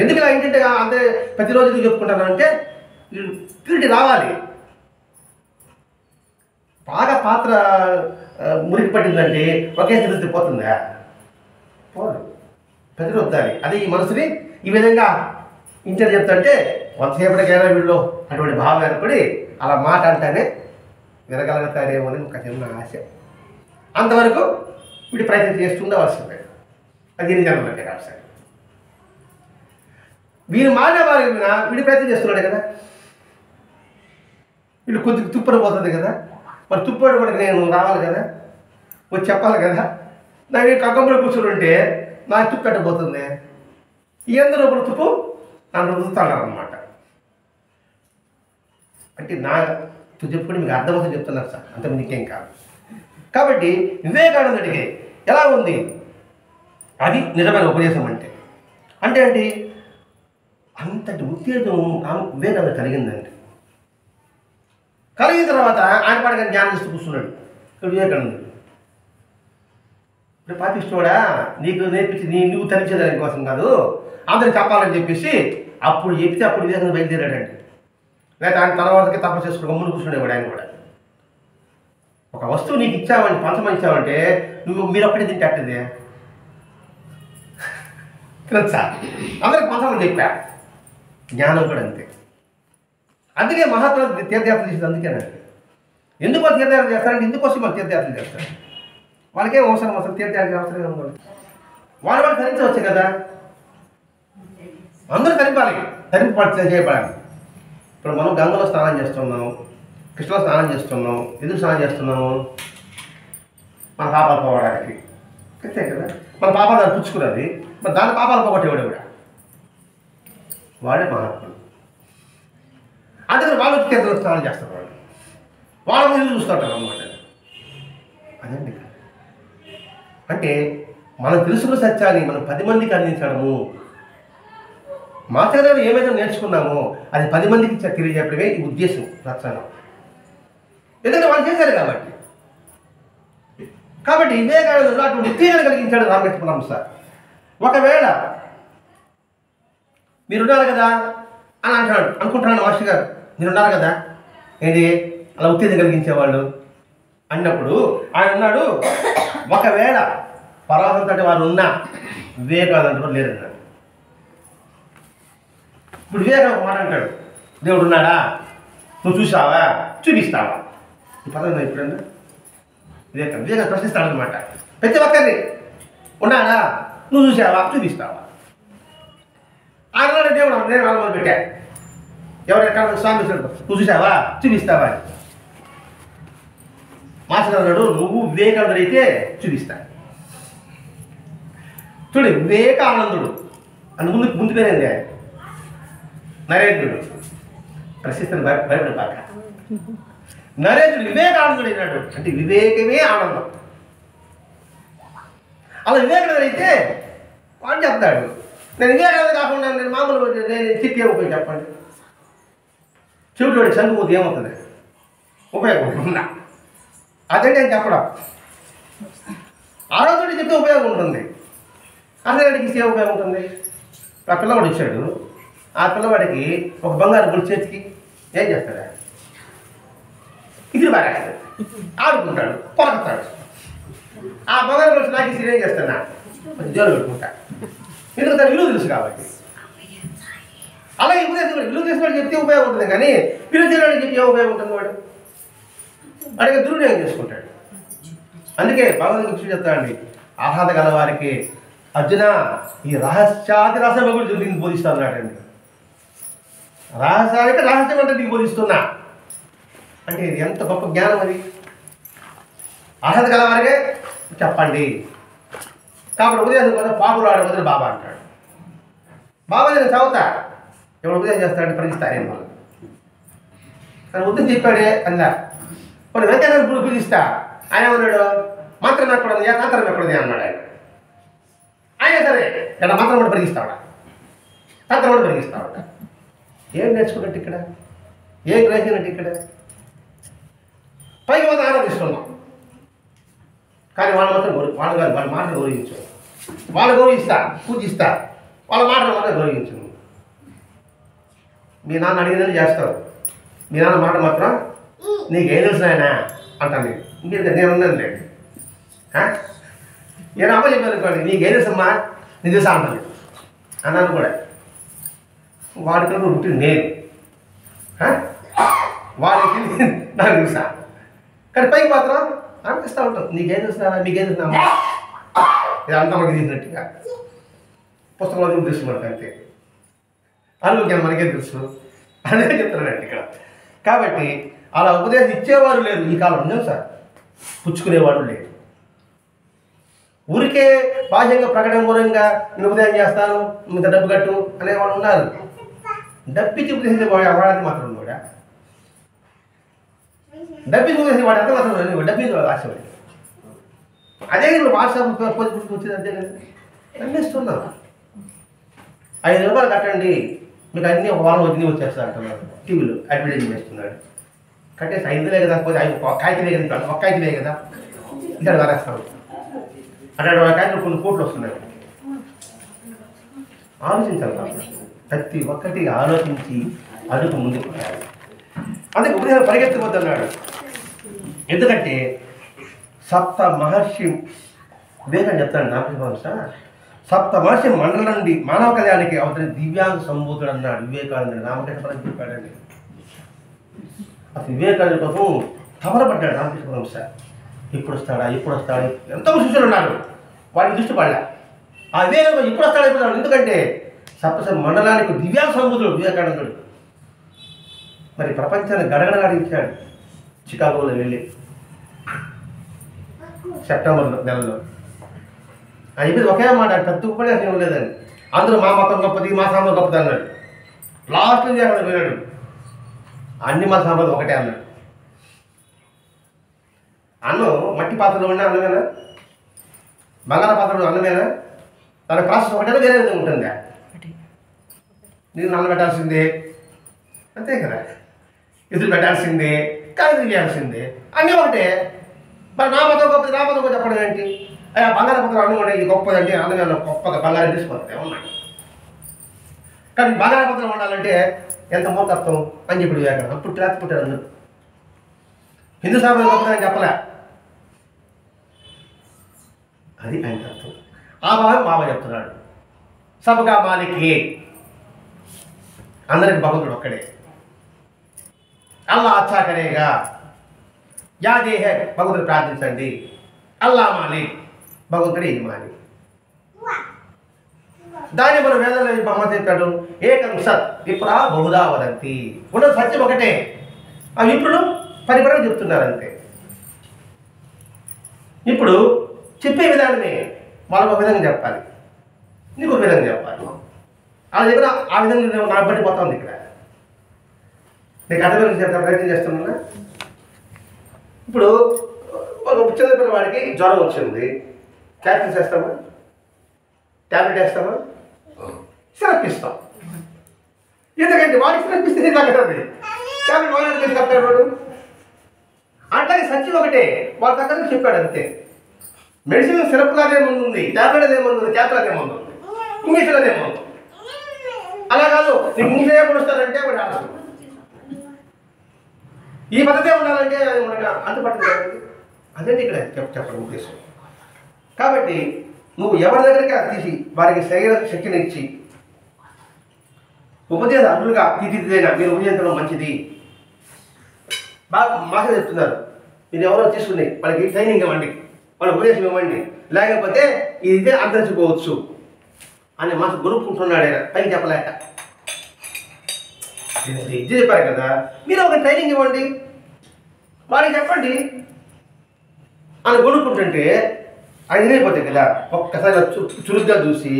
ఎందుకు ఇలా ఏంటంటే అంతే ప్రతిరోజు ఎందుకు చెప్పుకుంటాను అంటే ప్యూరిటీ రావాలి. బాగా పాత్ర మురికి పట్టిందంటే ఒకే తిరిగి పోతుందా? పోదు, ప్రతిరోజు వద్దాలి. అదే ఈ మనసుని ఈ విధంగా ఇంటర్ చెప్తుంటే కొంతసేపటికైనా వీళ్ళు అటువంటి భావం ఏర్పడి అలా మాట అంటేనే వినగలుగుతారేమో అని ఒక చిన్న ఆశ. అంతవరకు వీటి ప్రయత్నం చేస్తుండవలసిందే. అది నిజాలు అంటే రాశారు. వీళ్ళు మానేవారి వీడి ప్రయత్నం చేస్తున్నాడు కదా, వీళ్ళు కొద్దిగా తుప్పని పోతుంది కదా, మరి తుప్పడు కూడా నేను రావాలి కదా, వచ్చి చెప్పాలి కదా. నాకు కగ్గంలో కూర్చుంటే నాకు తుప్పు పెట్టబోతుంది, ఈ అందరూ ఇప్పుడు తుప్పు నన్ను రుదుతాడు అనమాట. అంటే నా చెప్పుకొని మీకు అర్థమవుతుంది చెప్తున్నారు సార్, అంత మీకేం కాదు. కాబట్టి వివేకానందుడికి ఎలా ఉంది? అది నిజమైన ఉపదేశం అంటే అంటే ఏంటి? అంతటి ఉత్తేజం వివేకానంద కలిగిందండి. కలిగిన తర్వాత ఆయన పాడగా జ్ఞానం ఇస్తూ కూర్చున్నాడు వివేకానందుడు. ఇప్పుడు పాపిస్తోడా నీకు నేర్పించి నువ్వు తరించేదాని కోసం కాదు, అందరికి చెప్పాలని చెప్పేసి అప్పుడు చెప్తే అప్పుడు వివేకానంద బయలుదేరాడండి. లేకపోతే ఆయన తర్వాతకి తపస్సు చేసుకుని ముందు కూర్చునేవాడు. ఆయన కూడా ఒక వస్తువు నీకు ఇచ్చావంటే, పంచమని ఇచ్చావంటే మీరు ఒక్కడే తింటే అట్టదే తెలుసా, అందరికి పంచమని చెప్పా. జ్ఞానం కూడా అంతే. అందుకే మహాత్ములు తీర్థయాత్ర చేసేది అందుకేనండి. ఎందుకు వాళ్ళు తీర్థయాత్ర చేస్తారంటే ఇందుకోసం వాళ్ళు తీర్థయాత్రలు చేస్తారు. వాళ్ళకేం అవసరం, అసలు తీర్థయాత్ర అవసరం ఉండాలి. వాళ్ళు ధరించవచ్చు కదా, అందరూ ధరింపాలి, చేయబడాలి. ఇప్పుడు మనం గంగలో స్నానం చేస్తున్నాం, కృష్ణలో స్నానం చేస్తున్నాం. ఎందుకు స్నానం చేస్తున్నాము? మన పాపాలు పోవడానికి, అంతే కదా. మన పాపాలు దాన్ని పుచ్చుకున్నది, మరి దాని పాపాలు పోగొట్టేవాడు కూడా వాడే మహాత్ముడు. అందుకని వాళ్ళు తీర్థంలో స్నానం చేస్తారు, వాళ్ళ ముందు చూస్తుంటారు అన్నమాట. అదండి. అంటే మనం తెలుసుకున్న సత్యాన్ని మనం 10 మందికి అందించడము, మాస్టర్ గారు ఏమైతే నేర్చుకున్నామో అది 10 మందికి తెలియజెప్పడమే ఈ ఉద్దేశం, రచన. ఎందుకంటే వాళ్ళు చేశారు కాబట్టి. కాబట్టి వివేకానందుడు అటువంటి ఉత్తేజన కలిగించాడు రామకృష్ణ పరమహంస. ఒకవేళ మీరున్నారు కదా అని అనుకుంటున్నాడు మాస్టర్ గారు, మీరున్నారు కదా ఏంటి అలా ఉత్తేజం కలిగించేవాళ్ళు అన్నప్పుడు ఆయన అన్నాడు, ఒకవేళ పరమహంసంతటి వారు ఉన్నా వివేకానందుడు లేదన్నాడు. ఇప్పుడు వివేకానంద మాట అంటాడు, దేవుడు ఉన్నాడా, నువ్వు చూసావా, చూపిస్తావా? ఈ పదం ఎప్పుడన్నా వివేకానంద ప్రశ్నిస్తాడనమాట. ప్రతి ఒక్కరిని ఉన్నాడా, నువ్వు చూసావా, చూపిస్తావా? ఆయన దేవుడు నేను మొదలు పెట్టా, ఎవరైనా స్వామి నువ్వు చూసావా, చూపిస్తావా? మాస్టర్ అన్నాడు, నువ్వు వివేకానందుడు అయితే చూపిస్తా. చూడు వివేకానందుడు అని ముందు పేరేంది నరేంద్రుడు. ప్రసిద్ధిని భయపడి బాగా నరేంద్రుడు వివేకానందుడు అయినాడు అంటే వివేకమే ఆనందం. అలా వివేకానందుడు అయితే వాడు చెప్తాడు, నేను వివేకానంద కాకుండా నేను మామూలు నేను చెప్పి ఏమవుతుంది చెప్పండి. చెవిటి చదువుకోతే ఏమవుతుంది ఉపయోగం ఉందా? అదే నేను చెప్పడం. ఆరోగ్యుడికి చెప్తే ఉపయోగం ఉంటుంది, అర్థగాడికి ఇస్తే ఉపయోగం ఉంటుంది. ఆ పిల్లవాడు ఇచ్చాడు, ఆ పిల్లవాడికి ఒక బంగారు గుడి చేతికి ఏం చేస్తాడు? ఇది బారేస్తాడు, ఆడుకుంటాడు, పొరగతాడు. ఆ బంగారు గుడి నాకు ఇస్తే ఏం చేస్తాడా? జోలు పెట్టుకుంటా. ఎందుకు దాని విలువ తెలుసు కాబట్టి. అలాగే ఉపదేశం విలువ తెలిసిన వాడు చెప్తే ఉపయోగం ఉంటుంది, కానీ విలువ తెలియని వాడికి చెప్తే ఏ ఉపయోగం ఉంటుంది? వాడు వాడికి దుర్వినియోగం చేసుకుంటాడు. అందుకే భగవంతుడు కృష్ణ చెప్తాడండి, ఆహ్లాద గల వారికి అర్జున ఈ రహస్యాది రసమగుడు దీన్ని బోధిస్తా అన్నాడండి. రహస్యానికి రహస్యం అంటే నీకు బోధిస్తున్నా అంటే ఇది ఎంత గొప్ప జ్ఞానం అది. అర్హత గల వారికే చెప్పండి. కాబట్టి ఉపదేశం కోసం పాకులు ఆడే వదిలి బాబా అంటాడు. బాబా నేను చదువుతా, ఎవడు ఉపదేశం చేస్తాడంటే పరిగిస్తారేం వాళ్ళు. కానీ ఉద్దేశం చెప్పాడే అన్నా కొన్ని వెంకయ్య పూజిస్తా. ఆయన ఉన్నాడు మంత్రం ఎక్కడుంది, తంత్రం ఎక్కడుంది అన్నాడు ఆయన. ఆయన సరే ఇక్కడ మంత్రం కూడా పరిగిస్తాడా, తంత్రం కూడా పరిగిస్తాడా. ఏం నేర్చుకున్నట్టు ఇక్కడ, ఏం గ్రహించినట్టు ఇక్కడ. పైకి మాత్రం ఆరాధిస్తున్నాం, కానీ వాళ్ళ మాత్రం వాళ్ళ మాటలు గౌరవించు. వాళ్ళు గౌరవిస్తా, పూజిస్తా, వాళ్ళ మాటలు మాత్రం గౌరవించు. మీ నాన్న అడిగినది చేస్తారు, మీ నాన్న మాట మాత్రం నీకేం తెలుసు ఆయన అంటాను. నేను ఉన్నాను లేదు, నేను అమ్మ చెప్పాను అనుకోండి నీకేం తెలుసమ్మా నేను తెలుసా అంటాను అన్నాను కూడా. వాడికన్నా పుట్టింది నేను, వాడికి నాకు తెలుసా. కానీ పైకి మాత్రం అనిపిస్తూ ఉంటాం నీకేం తెలుసా, మీకేం తెలుసా ఇది అంతా మనకి తీసినట్టుగా పుస్తకంలో చూపిస్తున్నాడు అంతే. అందుకే మనకేం తెలుసు అదే చెప్తున్నానండి ఇక్కడ. కాబట్టి అలా ఉపదేశం ఇచ్చేవారు లేరు ఈ కాలం, నిజం సార్. పుచ్చుకునేవాడు లేరు. ఊరికే బాహ్యంగా ప్రకటన మూలంగా నేను ఉపదేశం చేస్తాను ఇంత డబ్బు కట్టు అనేవాళ్ళు ఉన్నారు. డబ్బిచ్చి ఉపదేశించే వాడది మాత్రం కూడా డబ్బిచ్చి ఉపదేశించే వాడు ఎంత మాత్రం డబ్బి ఆశపడి అదే వాట్సాప్ వచ్చింది అంతే కదా అన్నిస్తున్నాం. 5 రూపాయలు కట్టండి మీకు అన్నీ ఒక వారం వచ్చి వచ్చేస్తా అంటున్నాడు. టీవీలో అడ్వర్టైజింగ్ చేస్తున్నాడు. కట్టేసి 5 కదా, పోతే 5 కాగితమే కదా, ఒక కాగితమే కదా ఇక్కడ వరేస్తాడు. అట్లాంటి కాగితం కొన్ని కోట్లు వస్తున్నాయి. ఆలోచించాలి, ప్రతి ఒక్కటి ఆలోచించి అడుగు ముందుకు పోయాలి. అందుకే ఉపదేశం పరిగెత్తిపోతున్నాడు. ఎందుకంటే సప్త మహర్షి వివేకం చెప్తాడు రామకృష్ణ. సప్త మహర్షి మండలం నుండి మానవ కళ్యాణానికి అవతరి దివ్యాంగ సంబూతుడు అన్నాడు వివేకానంద. రామకృష్ణ పరం చెప్పాడండి. అసలు వివేకానంద కోసం తమరపడ్డాడు రామకృష్ణ పరమహంస. ఇప్పుడు వస్తాడా, ఇప్పుడు వస్తాడా, ఎంతో శిష్యులు ఉన్నారు, వాడికి దృష్టి పడలే. ఆ వివేకం ఇప్పుడు వస్తాడా, ఇప్పుడు ఎందుకంటే సప్త మండలానికి దివ్యాంగ సంబూతుడు వివేకానందుడు. మరి ప్రపంచాన్ని గడగడగాడించాడు చికాగోలో వెళ్ళి సెప్టెంబర్ నెలలో. అయిపోయింది ఒకే మాట, పెద్ద ఉపన్యాసం ఇవ్వలేదని. అందరూ మా మతం గొప్పది, మా సాంబార్ గొప్పది అన్నాడు. లాస్ట్ నుంచి అక్కడ పోయినాడు, అన్ని మా సాంబార్ ఒకటే అన్నాడు. అన్నం మట్టి పాత్రలో ఉండే అన్నమేనా, బంగాళ పాత్రలో అన్నమేనా, తన ప్రాసెస్ ఒకటేనా వేరే విధంగా ఉంటుందా? నీరు నానబెట్టాల్సిందే అంతే కదా, ఎదురు పెట్టాల్సిందే, కాదు చేయాల్సిందే, అన్నీ ఒకటే. మరి నా మతం గొప్పది, నా మతం గొప్ప చెప్పడం ఏంటి? అయ్యా బంగాళ పాత్ర అన్నం ఉండే ఇది గొప్పదంటే అన్నమే గొప్పగా బంగారం తీసుకుంటే ఉన్నాయి. కానీ బంగాళ పాత్ర ఉండాలంటే ఎంత మూర్ఖత్వం అని చెప్పి వివేకానంద అప్పుడు క్లాస్ పుట్టారు. అందరూ హిందూ సాంప్రదాయం గొప్పదని చెప్పలే, అది ఆయన అర్థం. ఆ భావం బాబా చెప్తున్నాడు. సబ్కా మాలిక్, అందరికి భగవంతుడు ఒక్కడే. అల్లా అచ్చా కరేగా, యా దేహ భగవంతుడు ప్రార్థించండి. అల్లా మాలిక్, భగవంతుడు యజమాని. దాన్ని మనం వేదంలో మహమ్మద్ చెప్పాడు, ఏకం సత్ విప్రా బహుదా వదంతి. ఉన్న సత్యం ఒకటే, ఆ విప్రులు పరిపరంగా చెప్తున్నారు అంతే. ఇప్పుడు చెప్పే విధానమే వాళ్ళకు ఒక విధంగా చెప్పాలి, నీకు ఒక విధంగా చెప్పాలి. వాళ్ళ దగ్గర ఆ విధంగా నాకు బట్టి పోతా ఉంది. ఇక్కడ నీకు అర్థం చెప్తా ప్రయత్నం చేస్తున్నా. ఇప్పుడు ఒక చిన్న పిల్లవాడికి జ్వరం వచ్చింది, క్యాప్సిన్ వేస్తామా, ట్యాబ్లెట్ వేస్తామా, సిరప్ ఇస్తాం. ఎందుకంటే వాడికి సిరప్ ఇస్తే తగ్గదు, ట్యాబ్లెట్ వాడికి కప్తాడు వాడు. అట్లాగే సత్యం ఒకటే, వాళ్ళ దగ్గర చెప్పాడు అంతే. మెడిసిన్ సిరప్ లాగే ముందు ఉంది, ట్యాబ్లెట్ అదే ముందు ఉంది, క్యాప్సూల్ అదే ముందు ఉంది, ఇంగ్లీష్లో అదే ముందు. అలా కాదు నీకు ఇంగ్లీష్ ఏ పొడుస్తారంటే వాడు ఆలోచన, ఈ పద్ధతే ఉండాలంటే అది మనకు అందుబాటులో కాదు. అదే ఇక్కడ చెప్పడం ఉద్దేశం. కాబట్టి నువ్వు ఎవరి దగ్గరికి తీసి వారికి శరీర శక్తిని ఇచ్చి ఉపదేశ అర్హులుగా తీర్చిదిద్దేనా మీరు ఉపదేశించడం మంచిది. బాగా మాట చెప్తున్నారు, మీరు ఎవరో తీసుకుని వాళ్ళకి ట్రైనింగ్ ఇవ్వండి, వాళ్ళకి ఉపదేశం ఇవ్వండి, లేకపోతే ఇదే అంతరించిపోవచ్చు అనే మాట గురుపుకుంటున్నాడు ఆయన. పైకి చెప్పలేక ఇది చెప్పారు కదా, మీరు ఒక ట్రైనింగ్ ఇవ్వండి, వారికి చెప్పండి. అని కొనుక్కుంటుంటే ఆయన ఏమైపోతాయి కదా, ఒక్కసారి చురుగ్గా చూసి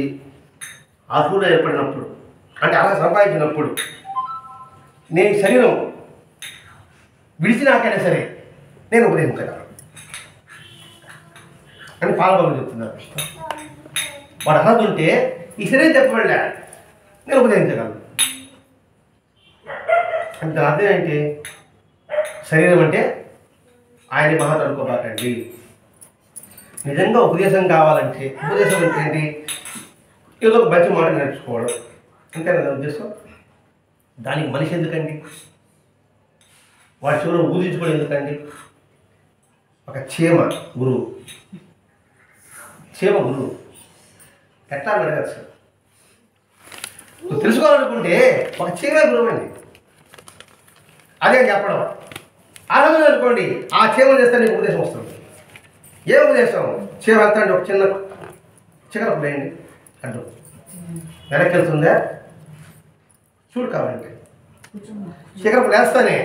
ఆ సూర్యుడు ఏర్పడినప్పుడు అంటే అలా సంపాదించినప్పుడు నేను శరీరం విడిచినాకైనా సరే నేను ఉపదేశించగలను అని పాలబాబు చెప్తున్నారు. వాడు అర్హత ఉంటే ఈ శరీరం చెప్పబడలే, నేను ఉపదేశించగలను అంటే అర్థం ఏంటి? శరీరం అంటే ఆయన మహా అనుకోబాకండి. నిజంగా ఉపదేశం కావాలంటే ఉపదేశం అంటే ఏంటి? ఏదో ఒక మంచి మాట నేర్చుకోవడం, అంతేనా ఉద్దేశం? దానికి మనిషి ఎందుకండి? వాడి చివరి ఊహించుకోవడం ఎందుకండి? ఒక చీమ గురువు, చీమ గురువు ఎట్లా అడగచ్చు? నువ్వు తెలుసుకోవాలనుకుంటే ఒక చీమ గురువు అండి. అదే చెప్పడం ఆనందం అనుకోండి, ఆ చీమలు చేస్తే నీకు ఉపదేశం వస్తుంది. ఏ ఉపదేశం? చీమ వెళ్తాండి, ఒక చిన్న చికెన్ వేయండి అంటూ వెనక్కి వెళ్తుందా చూడు. కావాలంటే చికెన్ వేస్తానే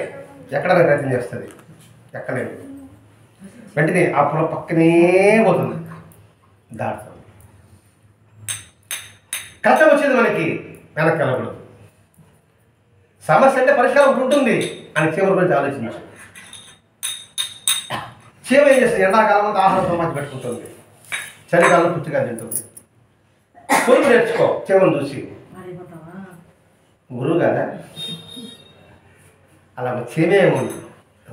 ఎక్కడైనా ప్రయత్నం చేస్తుంది, ఎక్కలేదు. వెంటనే ఆ పొలం పక్కనే పోతుంది, దాడుతుంది. కష్టం వచ్చింది మనకి, వెనక్కి వెళ్ళకూడదు. సమస్య అంటే పరిష్కారం ఒకటి ఉంటుంది అని చీమ గురించి ఆలోచించు. చీమ ఏం చేస్తుంది? ఎండాకాలం అంతా ఆహారం సంపాదించి పెట్టుకుంటుంది, చలికాలం పుచ్చిగా తింటుంది. కొనుక్కు నేర్చుకో చీమను చూసి. గురువు కదా అలా చీమే ఉంది.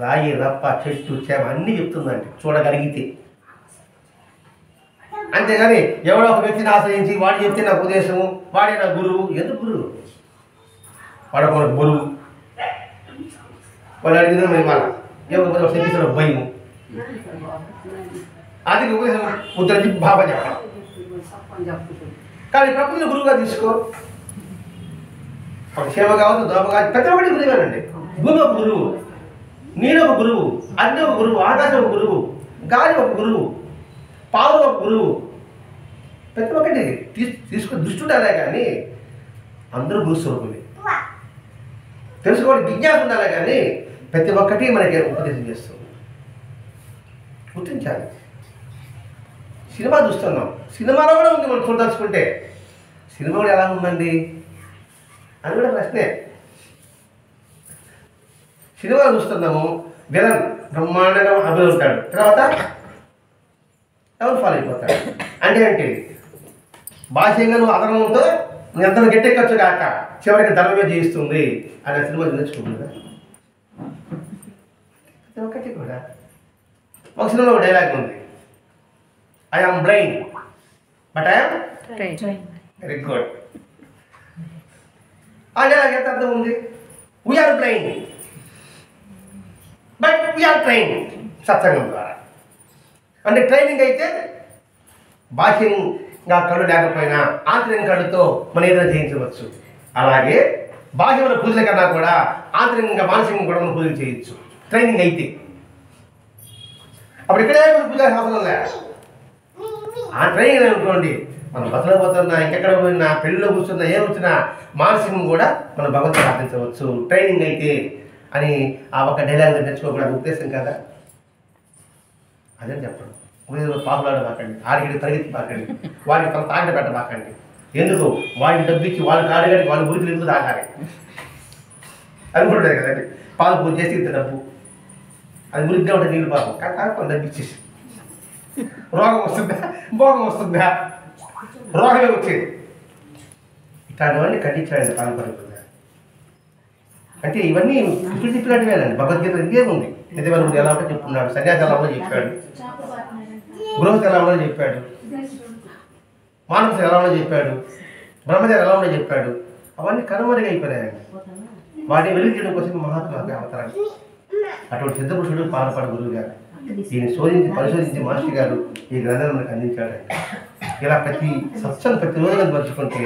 రాయి రప్ప చెట్టు చేమ అన్నీ చెప్తుందండి చూడగలిగితే. అంతేగాని ఎవడో ఒక వ్యక్తిని ఆశ్రయించి వాడు చెప్తే నా ఉపదేశము, వాడే నా గురువు. ఎందుకు గురువు? వాడు ఒక గురువు, వాడు అడిగిన మరి వాళ్ళ ఏమో చెప్పేసిన భయం, అది ఉపదేశం ఉత్తరించి బాబా చెప్పడం. కానీ ప్రకృతిని గురువుగా తీసుకో. ఒక క్షేమ కావచ్చు, దోమ కావచ్చు, ప్రతి ఒక్కటి గురువేనండి. భూమి ఒక గురువు, నీరు ఒక గురువు, అగ్ని ఒక గురువు, ఆకాశం ఒక గురువు, గాలి ఒక గురువు, పావులు ఒక గురువు. ప్రతి ఒక్కటి తీసుకుని దృష్టి ఉండాలే కానీ అందరూ గురు స్వరూపులే. తెలుసుకోవాలి జిజ్ఞాస ఉండాలే కానీ ప్రతి ఒక్కటి మనకి ఉపదేశం చేస్తుంది. గుర్తించాలి. సినిమా చూస్తున్నాం, సినిమాలో కూడా ఉంది మనం చూడదలుచుకుంటే. సినిమా కూడా ఎలా ఉందండి అది కూడా ప్రశ్నే. సినిమా చూస్తున్నాము, విలన్ బ్రహ్మాండంగా అభివృద్ధి ఉంటాడు, తర్వాత డౌన్ ఫాల్ అయిపోతాడు. అంటే బాహ్యంగా నువ్వు అదనంతో నువ్వు ఎంత గట్టెక్కచ్చు కాక చివరికి ధర్మమే జీవిస్తుంది అనే సినిమా నేర్చుకుంటుందా? ప్రతి ఒక్కటి కూడా. ఒక సినిమాలో ఒక డైలాగ్ ఉంది, I am blind but I am very good. ఆ డైలాగ్ ఎంత అర్థం ఉంది? We are blind but we are train. సత్సంగం ద్వారా అంటే ట్రైనింగ్ అయితే బాహ్యంగా కళ్ళు లేకపోయినా ఆంతరిక కళ్ళుతో మనం ఏదైనా చేయించవచ్చు. అలాగే బాహ్యమైన పూజల కన్నా కూడా ఆంతరికంగా మానసికంగా కూడా మనం పూజలు చేయొచ్చు ట్రైనింగ్ అయితే. అప్పుడు ఇక్కడే పూజ అవసరం లే. ఆ ట్రైనింగ్ అనుకోండి, మనం బస్సులో పోతున్నా, ఇంకెక్కడ పోయినా, పెళ్ళిలో కూర్చున్నా, ఏం వచ్చినా మానసికం కూడా మనం భగవంతుని ప్రార్థించవచ్చు ట్రైనింగ్ అయితే అని ఆ ఒక డైలాగ్ తెచ్చుకోకూడదు ఉద్దేశం కదా. అదే చెప్పండి. పాపులాడు మాకండి, ఆడికి పరిగెత్తి మాకండి, వాడికి తమ తాగట పెట్ట మాకండి. ఎందుకు? వాడికి డబ్బిచ్చి వాళ్ళు కాడగాడి వాళ్ళ గురికి ఎందుకు తాగాలి అనుకుంటుంది కదండి. పాలు పూజ చేసి ఇంత డబ్బు, అది మురిగ్గా ఉంటే నీళ్ళు పాపం కాకపోతే డబ్బిచ్చేసి రోగం వస్తుందా, భోగం వస్తుందా? రోగమే వచ్చేది. ఇట్లాంటివన్నీ ఖండించాడండి పాల్పడుతుందా. అంటే ఇవన్నీ ఇప్పుడు చెప్పినట్టువేనండి. భగవద్గీత ఇదే ఉంది. నిజమైన ఎలా ఉంటే చెప్పుకున్నాడు, సన్యాసి ఎలా ఉందో చెప్పాడు, గృహస్థ ఎలా ఉందో చెప్పాడు, మానసు ఎలా ఉందో చెప్పాడు, బ్రహ్మచారి ఎలా ఉందో చెప్పాడు. అవన్నీ కనుమరుగా అయిపోయాయండి. వాటిని వెలిగించడం కోసం మహాత్మా అవతారాలు. అటువంటి సిద్ధపురుషుడు పాల్పడు గురువు గారు దీన్ని శోధించి పరిశోధించి మాస్టర్ గారు ఈ గ్రంథాన్ని మనకు అందించాడండి. ఇలా ప్రతి సత్సంగం ప్రతిరోజు పంచుకుంటే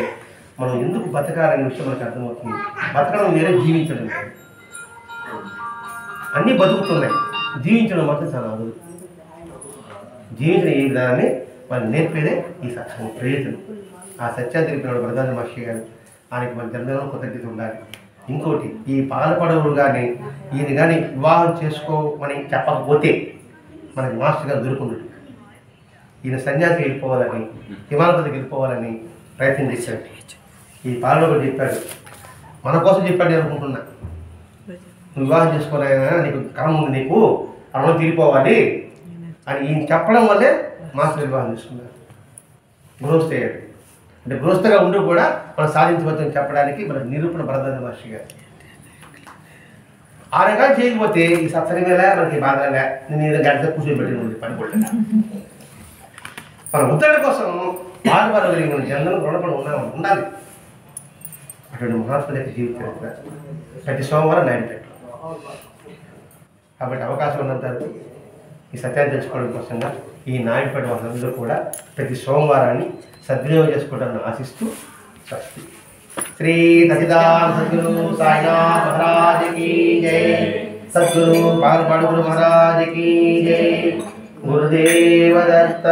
మనం ఎందుకు బతకాలనే విషయం మనకు అర్థమవుతుంది. బతకడం వేరే, జీవించడం వేరే. అన్నీ బతుకుతున్నాయి, జీవించడం మాత్రం చాలా అదురు. జీవించిన ఈ విధానాన్ని మనం నేర్పేదే ఈ సత్సంగం ప్రయోజనం. ఆ సత్యాన్ని తెలిపినాడు వరదాన మహర్షి గారు. ఆయనకి మన జన్మలో కృతజ్ఞత ఉండాలి. ఇంకోటి, ఈ పాలపడవులు కానీ ఈయన కానీ వివాహం చేసుకోమని చెప్పకపోతే మనకి మాస్టర్ గారు దొరుకుండు. ఈయన సన్యాసికి వెళ్ళిపోవాలని, హిమాలయాలకు వెళ్ళిపోవాలని ప్రయత్నం చేశాడు. ఈ పాలన కూడా చెప్పాడు, మన కోసం చెప్పాడు అనుకుంటున్నా. నువ్వు వివాహం చేసుకోవాలైనా నీకు కర్మ ఉంది, నీకు కర్మ తీరిపోవాలి అని ఈయన చెప్పడం వల్లే మాస్టర్ వివాహం చేసుకున్నారు. గృహస్థ అయ్యాడు. అంటే గృహస్థగా ఉంటూ కూడా మనం సాధించవచ్చని చెప్పడానికి మన నిరూపణ భరద్వాజ మహర్షి గారు. ఆ రకాలు చేయకపోతే ఈ సత్సంగంగా మనకి బాధలే, నేను ఏదో గంట కూర్చోబెట్టి పనికొట్టా. మన ఉత్తర కోసం బాధపడగలిగి మన జన్మను రుణపడి ఉండాలి. అటువంటి మహాత్ముల యొక్క జీవిత చరిత్ర ప్రతి సోమవారం 9 కాబట్టి అవకాశం ఉన్నంత ఈ సత్యాన్ని తెలుసుకోవడం కోసంగా ఈ నాయుడుపేట వాళ్ళందరూ కూడా ప్రతి సోమవారాన్ని సద్వినియోగం చేసుకోవడాన్ని ఆశిస్తూ స్వస్తి. శ్రీ సచిదానంద సద్గురు సాయినాథ్ మహారాజ్ కీ జై. సద్గురు పాల్పాడు గురు మహారాజ్ కీ జై. గురుదేవ దత్త.